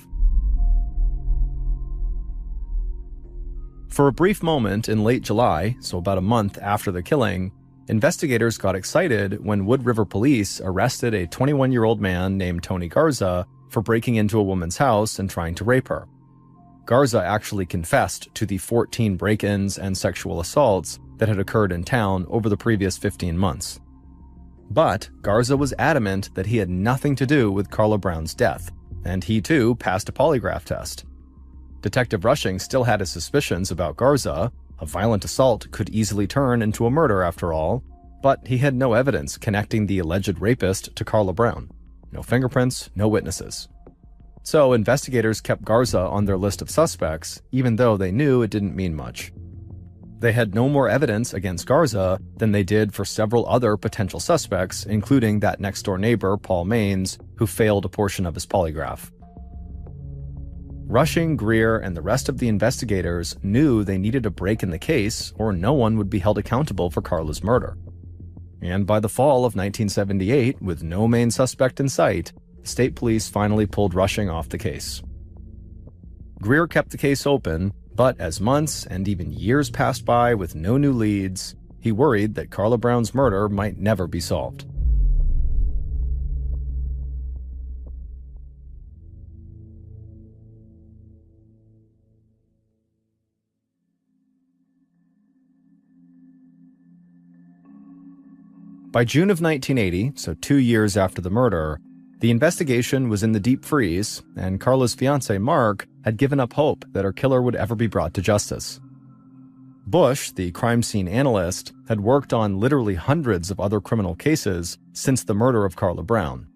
Speaker 1: For a brief moment in late July, so about a month after the killing, investigators got excited when Wood River police arrested a 21-year-old man named Tony Garza for breaking into a woman's house and trying to rape her. Garza actually confessed to the 14 break-ins and sexual assaults that had occurred in town over the previous 15 months. But Garza was adamant that he had nothing to do with Carla Brown's death, and he too passed a polygraph test. Detective Rushing still had his suspicions about Garza. A violent assault could easily turn into a murder after all, but he had no evidence connecting the alleged rapist to Carla Brown. No fingerprints, no witnesses. So investigators kept Garza on their list of suspects, even though they knew it didn't mean much. They had no more evidence against Garza than they did for several other potential suspects, including that next-door neighbor, Paul Maines, who failed a portion of his polygraph. Rushing, Greer, and the rest of the investigators knew they needed a break in the case or no one would be held accountable for Carla's murder. And by the fall of 1978, with no main suspect in sight, state police finally pulled Rushing off the case. Greer kept the case open, but as months and even years passed by with no new leads, he worried that Carla Brown's murder might never be solved. By June of 1980, so 2 years after the murder, the investigation was in the deep freeze, and Carla's fiancé, Mark, had given up hope that her killer would ever be brought to justice. Bush, the crime scene analyst, had worked on literally hundreds of other criminal cases since the murder of Carla Brown.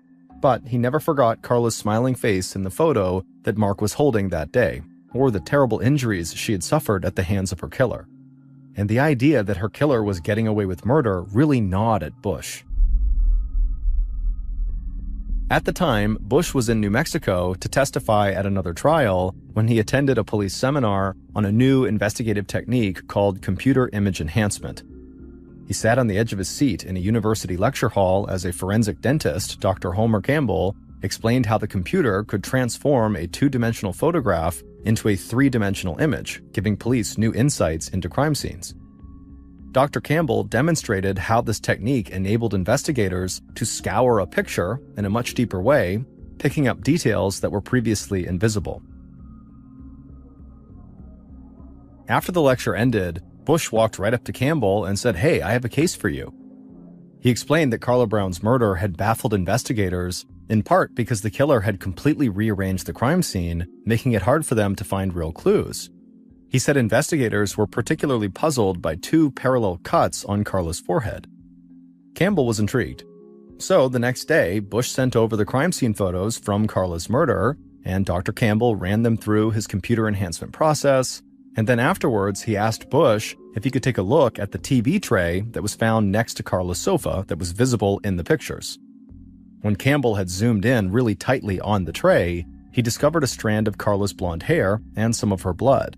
Speaker 1: But he never forgot Carla's smiling face in the photo that Mark was holding that day, or the terrible injuries she had suffered at the hands of her killer. And the idea that her killer was getting away with murder really gnawed at Bush. At the time, Bush was in New Mexico to testify at another trial when he attended a police seminar on a new investigative technique called computer image enhancement. He sat on the edge of his seat in a university lecture hall as a forensic dentist, Dr. Homer Campbell, explained how the computer could transform a two-dimensional photograph into a three-dimensional image, giving police new insights into crime scenes. Dr. Campbell demonstrated how this technique enabled investigators to scour a picture in a much deeper way, picking up details that were previously invisible. After the lecture ended, Bush walked right up to Campbell and said, "Hey, I have a case for you." He explained that Carla Brown's murder had baffled investigators, in part because the killer had completely rearranged the crime scene, making it hard for them to find real clues. He said investigators were particularly puzzled by two parallel cuts on Carla's forehead. Campbell was intrigued. So the next day, Bush sent over the crime scene photos from Carla's murder, and Dr. Campbell ran them through his computer enhancement process, and then afterwards he asked Bush if he could take a look at the TV tray that was found next to Carla's sofa that was visible in the pictures. When Campbell had zoomed in really tightly on the tray, he discovered a strand of Carla's blonde hair and some of her blood.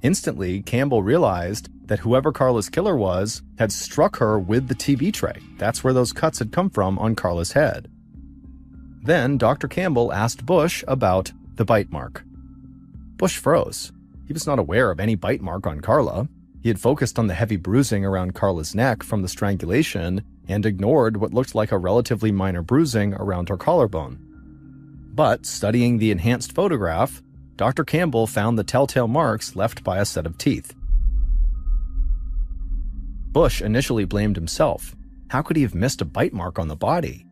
Speaker 1: Instantly, Campbell realized that whoever Carla's killer was had struck her with the TV tray. That's where those cuts had come from on Carla's head. Then Dr. Campbell asked Bush about the bite mark. Bush froze. He was not aware of any bite mark on Carla. He had focused on the heavy bruising around Carla's neck from the strangulation and ignored what looked like a relatively minor bruising around her collarbone. But studying the enhanced photograph, Dr. Campbell found the telltale marks left by a set of teeth. Bush initially blamed himself. How could he have missed a bite mark on the body?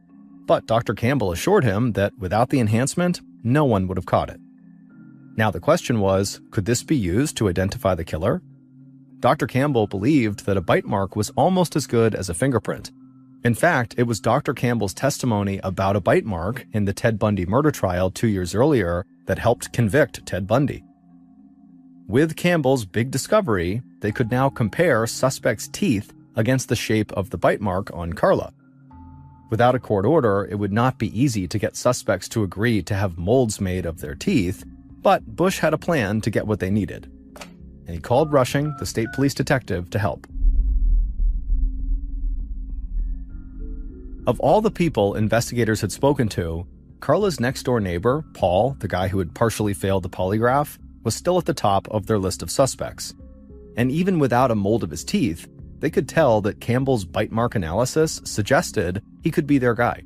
Speaker 1: But Dr. Campbell assured him that without the enhancement, no one would have caught it. Now the question was, could this be used to identify the killer? Dr. Campbell believed that a bite mark was almost as good as a fingerprint. In fact, it was Dr. Campbell's testimony about a bite mark in the Ted Bundy murder trial 2 years earlier that helped convict Ted Bundy. With Campbell's big discovery, they could now compare suspects' teeth against the shape of the bite mark on Carla. Without a court order, it would not be easy to get suspects to agree to have molds made of their teeth, but Bush had a plan to get what they needed. And he called Rushing, the state police detective, to help. Of all the people investigators had spoken to, Carla's next-door neighbor, Paul, the guy who had partially failed the polygraph, was still at the top of their list of suspects. And even without a mold of his teeth, they could tell that Campbell's bite mark analysis suggested he could be their guy.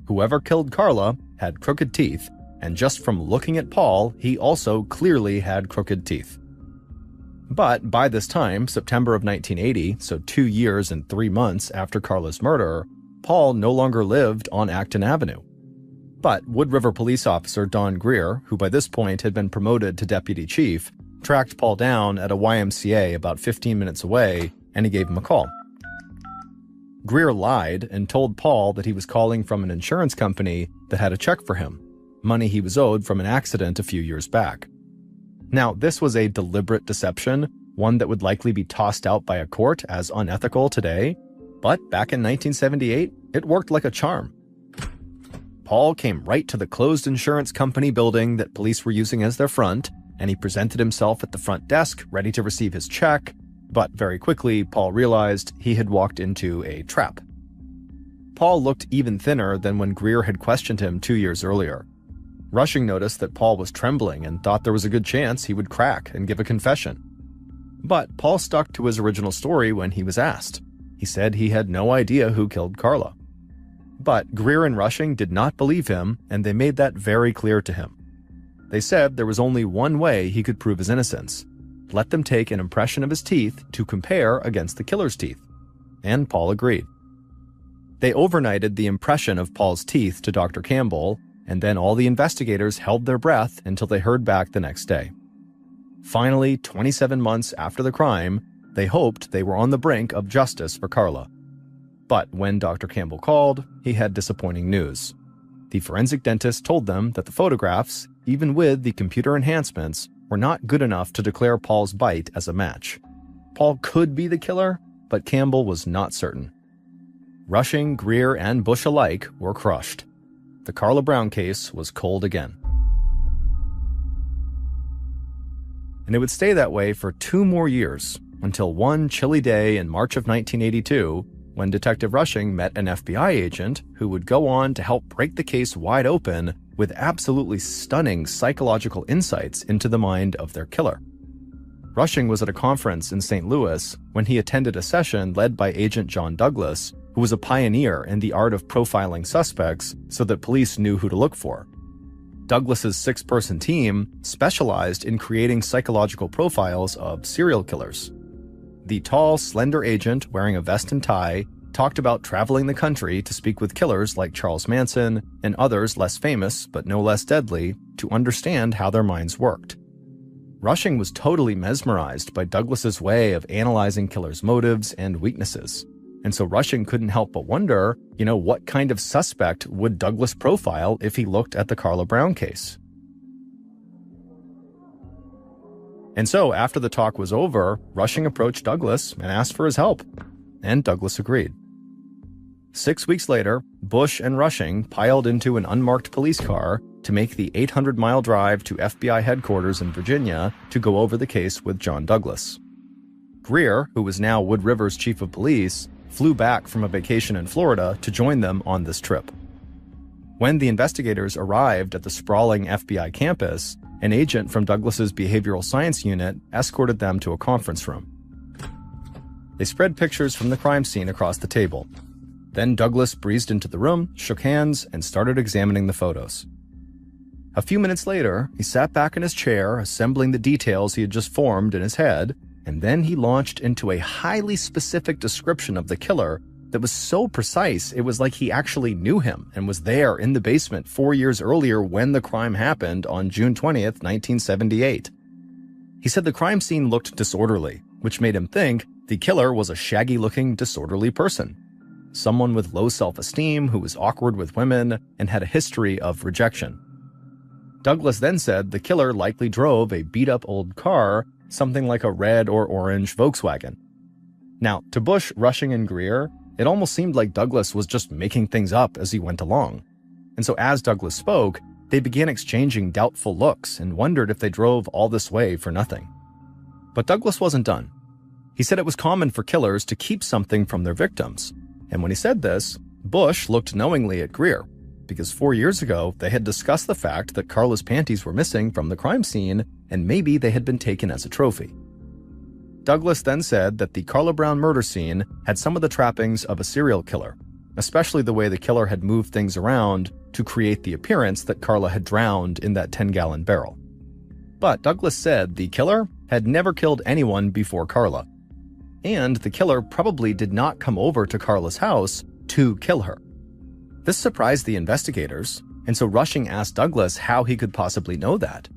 Speaker 1: Whoever killed Carla had crooked teeth, and just from looking at Paul, he also clearly had crooked teeth. But by this time, September of 1980, so 2 years and 3 months after Carla's murder, Paul no longer lived on Acton Avenue. But Wood River police officer Don Greer, who by this point had been promoted to deputy chief, tracked Paul down at a YMCA about 15 minutes away, and he gave him a call. Greer lied and told Paul that he was calling from an insurance company that had a check for him, money he was owed from an accident a few years back. Now, this was a deliberate deception, one that would likely be tossed out by a court as unethical today, but back in 1978, it worked like a charm. Paul came right to the closed insurance company building that police were using as their front, and he presented himself at the front desk, ready to receive his check, but very quickly, Paul realized he had walked into a trap. Paul looked even thinner than when Greer had questioned him 2 years earlier. Rushing noticed that Paul was trembling and thought there was a good chance he would crack and give a confession. But Paul stuck to his original story when he was asked. He said he had no idea who killed Carla. But Greer and Rushing did not believe him, and they made that very clear to him. They said there was only one way he could prove his innocence. Let them take an impression of his teeth to compare against the killer's teeth. And Paul agreed. They overnighted the impression of Paul's teeth to Dr. Campbell, and then all the investigators held their breath until they heard back the next day. Finally, 27 months after the crime, they hoped they were on the brink of justice for Karla. But when Dr. Campbell called, he had disappointing news. The forensic dentist told them that the photographs, even with the computer enhancements, were not good enough to declare Paul's bite as a match. Paul could be the killer, but Campbell was not certain. Rushing, Greer, and Bush alike were crushed. The Karla Brown case was cold again. And it would stay that way for 2 more years, until one chilly day in March of 1982, when Detective Rushing met an FBI agent who would go on to help break the case wide open with absolutely stunning psychological insights into the mind of their killer. Rushing was at a conference in St. Louis when he attended a session led by Agent John Douglas, who was a pioneer in the art of profiling suspects so that police knew who to look for. Douglas's 6-person team specialized in creating psychological profiles of serial killers. The tall, slender agent wearing a vest and tie talked about traveling the country to speak with killers like Charles Manson and others less famous but no less deadly to understand how their minds worked. Rushing was totally mesmerized by Douglas's way of analyzing killers' motives and weaknesses. And so Rushing couldn't help but wonder, what kind of suspect would Douglas profile if he looked at the Karla Brown case? And so after the talk was over, Rushing approached Douglas and asked for his help. And Douglas agreed. 6 weeks later, Bush and Rushing piled into an unmarked police car to make the 800-mile drive to FBI headquarters in Virginia to go over the case with John Douglas. Greer, who was now Wood River's chief of police, flew back from a vacation in Florida to join them on this trip. When the investigators arrived at the sprawling FBI campus, an agent from Douglas's behavioral science unit escorted them to a conference room. They spread pictures from the crime scene across the table. Then Douglas breezed into the room, shook hands, and started examining the photos. A few minutes later, he sat back in his chair, assembling the details he had just formed in his head, and then he launched into a highly specific description of the killer that was so precise it was like he actually knew him and was there in the basement 4 years earlier when the crime happened on June 20th, 1978. He said the crime scene looked disorderly, which made him think the killer was a shaggy-looking, disorderly person. Someone with low self-esteem who was awkward with women and had a history of rejection. Douglas then said the killer likely drove a beat-up old car, something like a red or orange Volkswagen. Now, to Bush, Rushing, and Greer, it almost seemed like Douglas was just making things up as he went along. And so as Douglas spoke, they began exchanging doubtful looks and wondered if they drove all this way for nothing. But Douglas wasn't done. He said it was common for killers to keep something from their victims. And when he said this, Bush looked knowingly at Greer, because 4 years ago, they had discussed the fact that Karla's panties were missing from the crime scene, and maybe they had been taken as a trophy. Douglas then said that the Karla Brown murder scene had some of the trappings of a serial killer, especially the way the killer had moved things around to create the appearance that Karla had drowned in that 10-gallon barrel. But Douglas said the killer had never killed anyone before Karla, and the killer probably did not come over to Karla's house to kill her. This surprised the investigators, and so Rushing asked Douglas how he could possibly know that.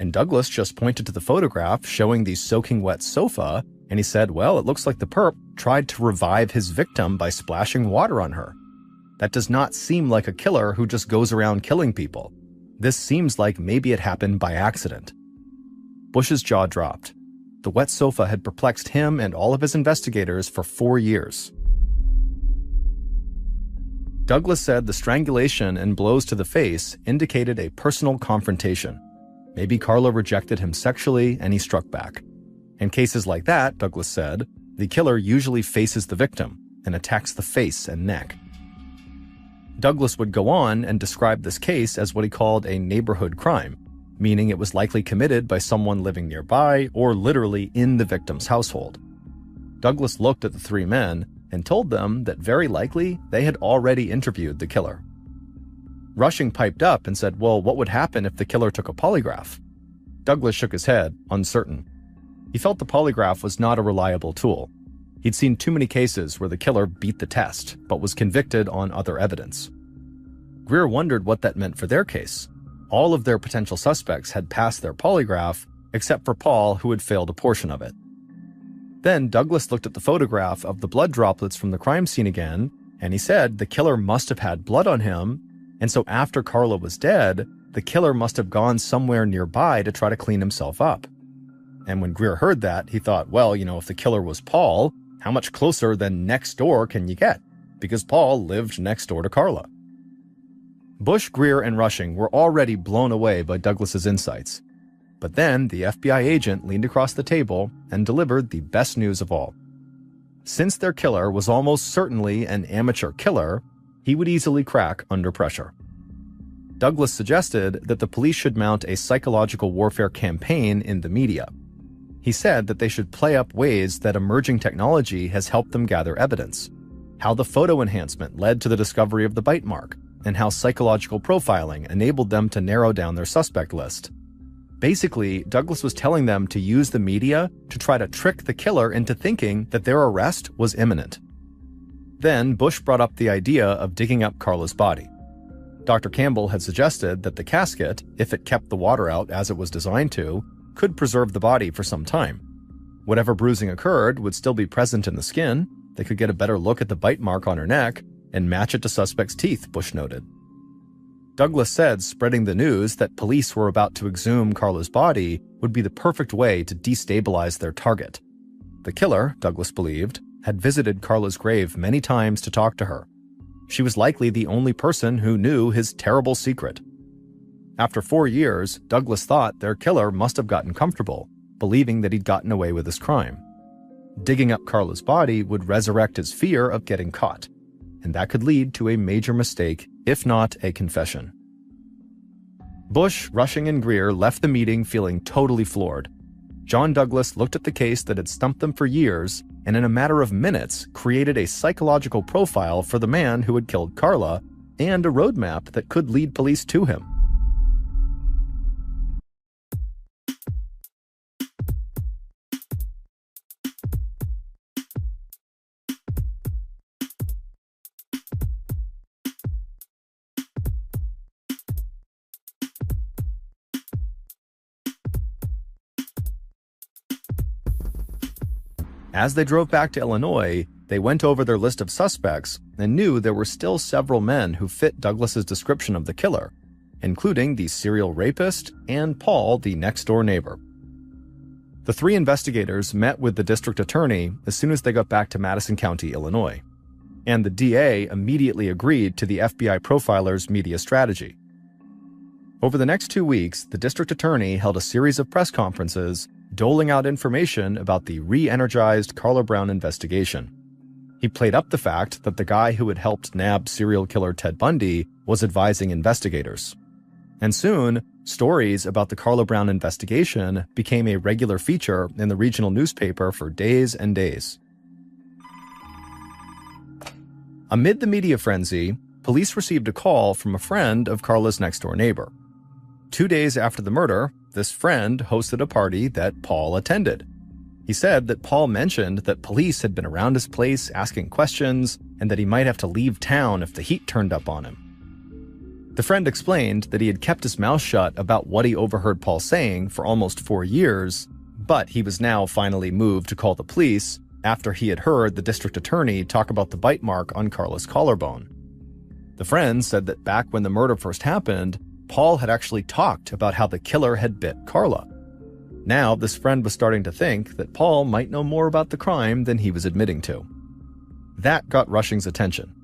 Speaker 1: And Douglas just pointed to the photograph showing the soaking wet sofa, and he said, well, it looks like the perp tried to revive his victim by splashing water on her. That does not seem like a killer who just goes around killing people. This seems like maybe it happened by accident. Bush's jaw dropped. The wet sofa had perplexed him and all of his investigators for 4 years. Douglas said the strangulation and blows to the face indicated a personal confrontation. Maybe Karla rejected him sexually and he struck back. In cases like that, Douglas said, the killer usually faces the victim and attacks the face and neck. Douglas would go on and describe this case as what he called a neighborhood crime, meaning it was likely committed by someone living nearby or literally in the victim's household. Douglas looked at the 3 men and told them that very likely they had already interviewed the killer. Rushing piped up and said, well, what would happen if the killer took a polygraph? Douglas shook his head, uncertain. He felt the polygraph was not a reliable tool. He'd seen too many cases where the killer beat the test, but was convicted on other evidence. Greer wondered what that meant for their case. All of their potential suspects had passed their polygraph, except for Paul, who had failed a portion of it. Then Douglas looked at the photograph of the blood droplets from the crime scene again, and he said the killer must have had blood on him, and so after Carla was dead, the killer must have gone somewhere nearby to try to clean himself up. And when Greer heard that, he thought, well, if the killer was Paul, how much closer than next door can you get? Because Paul lived next door to Carla. Bush, Greer, and Rushing were already blown away by Douglas's insights. But then the FBI agent leaned across the table and delivered the best news of all. Since their killer was almost certainly an amateur killer, he would easily crack under pressure. Douglas suggested that the police should mount a psychological warfare campaign in the media. He said that they should play up ways that emerging technology has helped them gather evidence, how the photo enhancement led to the discovery of the bite mark, and how psychological profiling enabled them to narrow down their suspect list. Basically, Douglas was telling them to use the media to try to trick the killer into thinking that their arrest was imminent. Then Bush brought up the idea of digging up Carla's body. Dr. Campbell had suggested that the casket, if it kept the water out as it was designed to, could preserve the body for some time. Whatever bruising occurred would still be present in the skin. They could get a better look at the bite mark on her neck and match it to suspect's teeth, Bush noted. Douglas said spreading the news that police were about to exhume Carla's body would be the perfect way to destabilize their target. The killer, Douglas believed, had visited Carla's grave many times to talk to her. She was likely the only person who knew his terrible secret. After 4 years, Douglas thought their killer must have gotten comfortable, believing that he'd gotten away with his crime. Digging up Carla's body would resurrect his fear of getting caught, and that could lead to a major mistake, if not a confession. Bush, Rushing, and Greer left the meeting feeling totally floored. John Douglas looked at the case that had stumped them for years, and in a matter of minutes created a psychological profile for the man who had killed Carla, and a roadmap that could lead police to him. As they drove back to Illinois, they went over their list of suspects and knew there were still several men who fit Douglas's description of the killer, including the serial rapist and Paul, the next-door neighbor. The 3 investigators met with the district attorney as soon as they got back to Madison County, Illinois, and the DA immediately agreed to the FBI profiler's media strategy. Over the next 2 weeks, the district attorney held a series of press conferences doling out information about the re-energized Carla Brown investigation. He played up the fact that the guy who had helped nab serial killer Ted Bundy was advising investigators. And soon, stories about the Carla Brown investigation became a regular feature in the regional newspaper for days and days. Amid the media frenzy, police received a call from a friend of Carla's next-door neighbor. 2 days after the murder, this friend hosted a party that Paul attended. He said that Paul mentioned that police had been around his place asking questions and that he might have to leave town if the heat turned up on him. The friend explained that he had kept his mouth shut about what he overheard Paul saying for almost 4 years, but he was now finally moved to call the police after he had heard the district attorney talk about the bite mark on Carla's collarbone. The friend said that back when the murder first happened, Paul had actually talked about how the killer had bit Carla. Now, this friend was starting to think that Paul might know more about the crime than he was admitting to. That got Rushing's attention.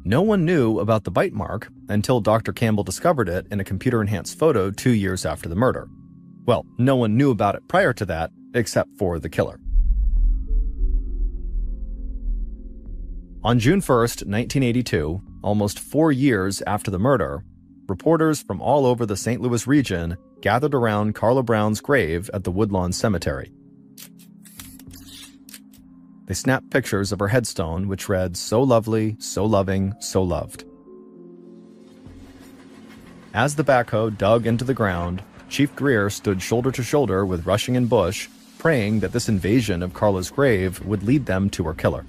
Speaker 1: No one knew about the bite mark until Dr. Campbell discovered it in a computer-enhanced photo 2 years after the murder. Well, no one knew about it prior to that, except for the killer. On June 1st, 1982, almost 4 years after the murder, reporters from all over the St. Louis region gathered around Carla Brown's grave at the Woodlawn Cemetery. They snapped pictures of her headstone, which read, "So lovely, so loving, so loved." As the backhoe dug into the ground, Chief Greer stood shoulder to shoulder with Rushing and Bush praying that this invasion of Carla's grave would lead them to her killer.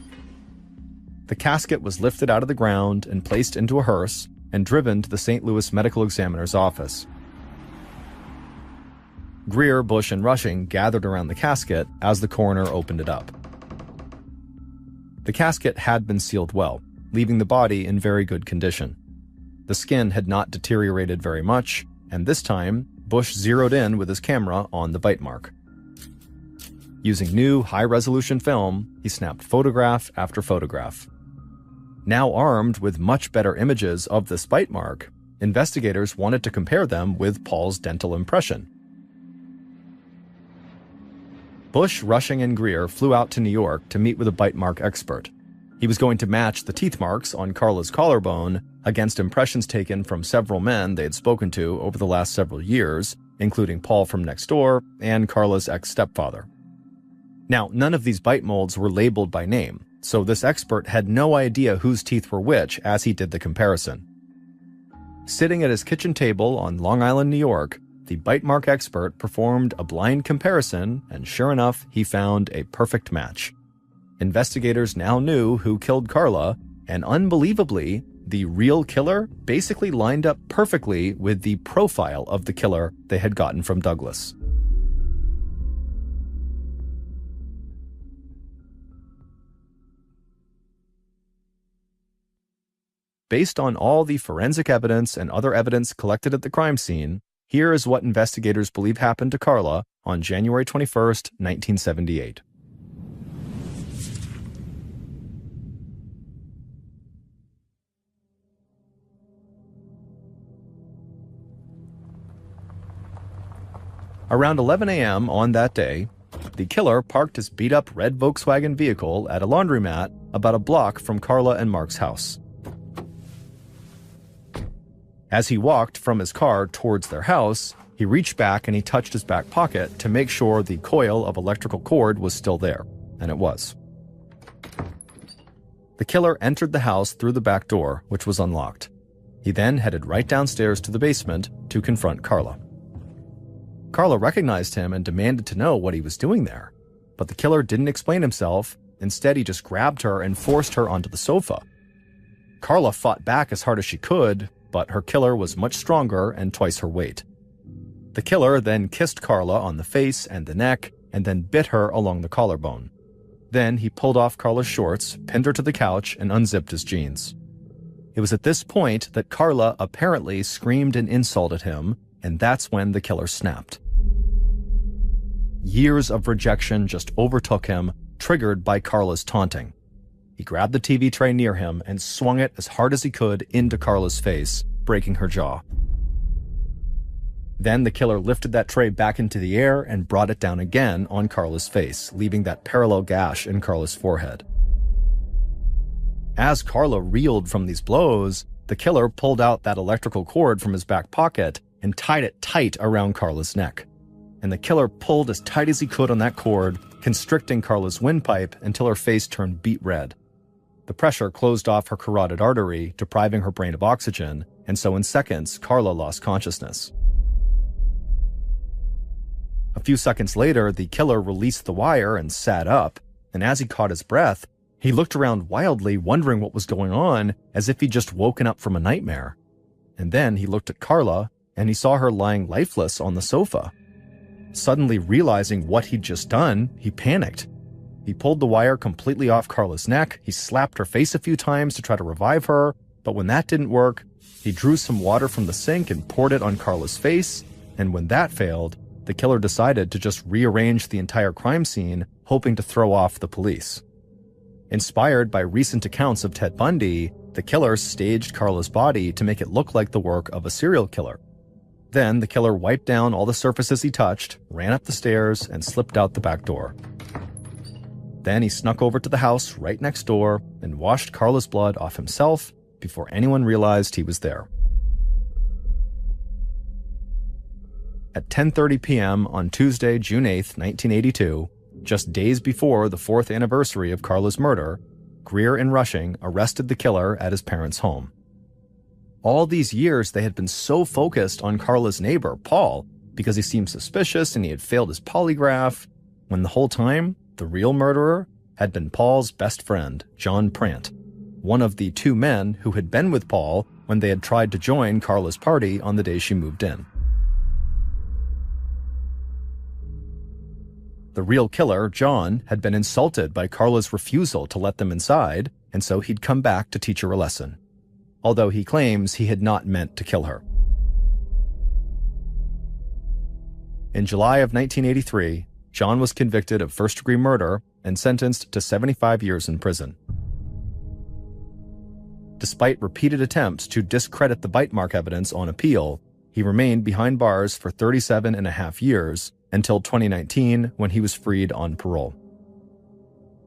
Speaker 1: The casket was lifted out of the ground and placed into a hearse and driven to the St. Louis Medical Examiner's office. Greer, Bush, and Rushing gathered around the casket as the coroner opened it up. The casket had been sealed well, leaving the body in very good condition. The skin had not deteriorated very much, and this time, Bush zeroed in with his camera on the bite mark. Using new high-resolution film, he snapped photograph after photograph. Now armed with much better images of this bite mark, investigators wanted to compare them with Paul's dental impression. Bush, Rushing, and Greer flew out to New York to meet with a bite mark expert. He was going to match the teeth marks on Carla's collarbone against impressions taken from several men they had spoken to over the last several years, including Paul from next door and Carla's ex-stepfather. Now, none of these bite molds were labeled by name, so this expert had no idea whose teeth were which as he did the comparison. Sitting at his kitchen table on Long Island, New York, the bite mark expert performed a blind comparison, and sure enough, he found a perfect match. Investigators now knew who killed Carla, and unbelievably, the real killer basically lined up perfectly with the profile of the killer they had gotten from Douglas. Based on all the forensic evidence and other evidence collected at the crime scene, here is what investigators believe happened to Carla on January 21st, 1978. Around 11 a.m. on that day, the killer parked his beat-up red Volkswagen vehicle at a laundromat about a block from Carla and Mark's house. As he walked from his car towards their house, he reached back and he touched his back pocket to make sure the coil of electrical cord was still there, and it was. The killer entered the house through the back door, which was unlocked. He then headed right downstairs to the basement to confront Carla. Carla recognized him and demanded to know what he was doing there, but the killer didn't explain himself. Instead, he just grabbed her and forced her onto the sofa. Carla fought back as hard as she could, but her killer was much stronger and twice her weight. The killer then kissed Carla on the face and the neck, and then bit her along the collarbone. Then he pulled off Carla's shorts, pinned her to the couch, and unzipped his jeans. It was at this point that Carla apparently screamed an insult at him, and that's when the killer snapped. Years of rejection just overtook him, triggered by Carla's taunting. He grabbed the TV tray near him and swung it as hard as he could into Carla's face, breaking her jaw. Then the killer lifted that tray back into the air and brought it down again on Carla's face, leaving that parallel gash in Carla's forehead. As Carla reeled from these blows, the killer pulled out that electrical cord from his back pocket and tied it tight around Carla's neck. And the killer pulled as tight as he could on that cord, constricting Carla's windpipe until her face turned beet red. The pressure closed off her carotid artery, depriving her brain of oxygen, and so in seconds, Carla lost consciousness. A few seconds later, the killer released the wire and sat up, and as he caught his breath, he looked around wildly, wondering what was going on, as if he'd just woken up from a nightmare. And then he looked at Carla, and he saw her lying lifeless on the sofa. Suddenly realizing what he'd just done, he panicked. He pulled the wire completely off Carla's neck, he slapped her face a few times to try to revive her, but when that didn't work, he drew some water from the sink and poured it on Carla's face, and when that failed, the killer decided to just rearrange the entire crime scene, hoping to throw off the police. Inspired by recent accounts of Ted Bundy, the killer staged Carla's body to make it look like the work of a serial killer. Then the killer wiped down all the surfaces he touched, ran up the stairs, and slipped out the back door. Then he snuck over to the house right next door and washed Carla's blood off himself before anyone realized he was there. At 10:30 p.m. on Tuesday, June 8, 1982, just days before the 4th anniversary of Carla's murder, Greer and Rushing arrested the killer at his parents' home. All these years, they had been so focused on Carla's neighbor, Paul, because he seemed suspicious and he had failed his polygraph. when the whole time, the real murderer had been Paul's best friend, John Prant, one of the two men who had been with Paul when they had tried to join Carla's party on the day she moved in. The real killer, John, had been insulted by Carla's refusal to let them inside, and so he'd come back to teach her a lesson, although he claims he had not meant to kill her. In July of 1983, John was convicted of first-degree murder and sentenced to 75 years in prison. Despite repeated attempts to discredit the bite mark evidence on appeal, he remained behind bars for 37.5 years until 2019, when he was freed on parole.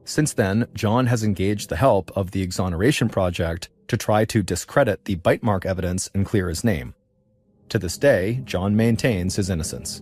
Speaker 1: Since then, John has engaged the help of the Exoneration Project to try to discredit the bite mark evidence and clear his name. To this day, John maintains his innocence.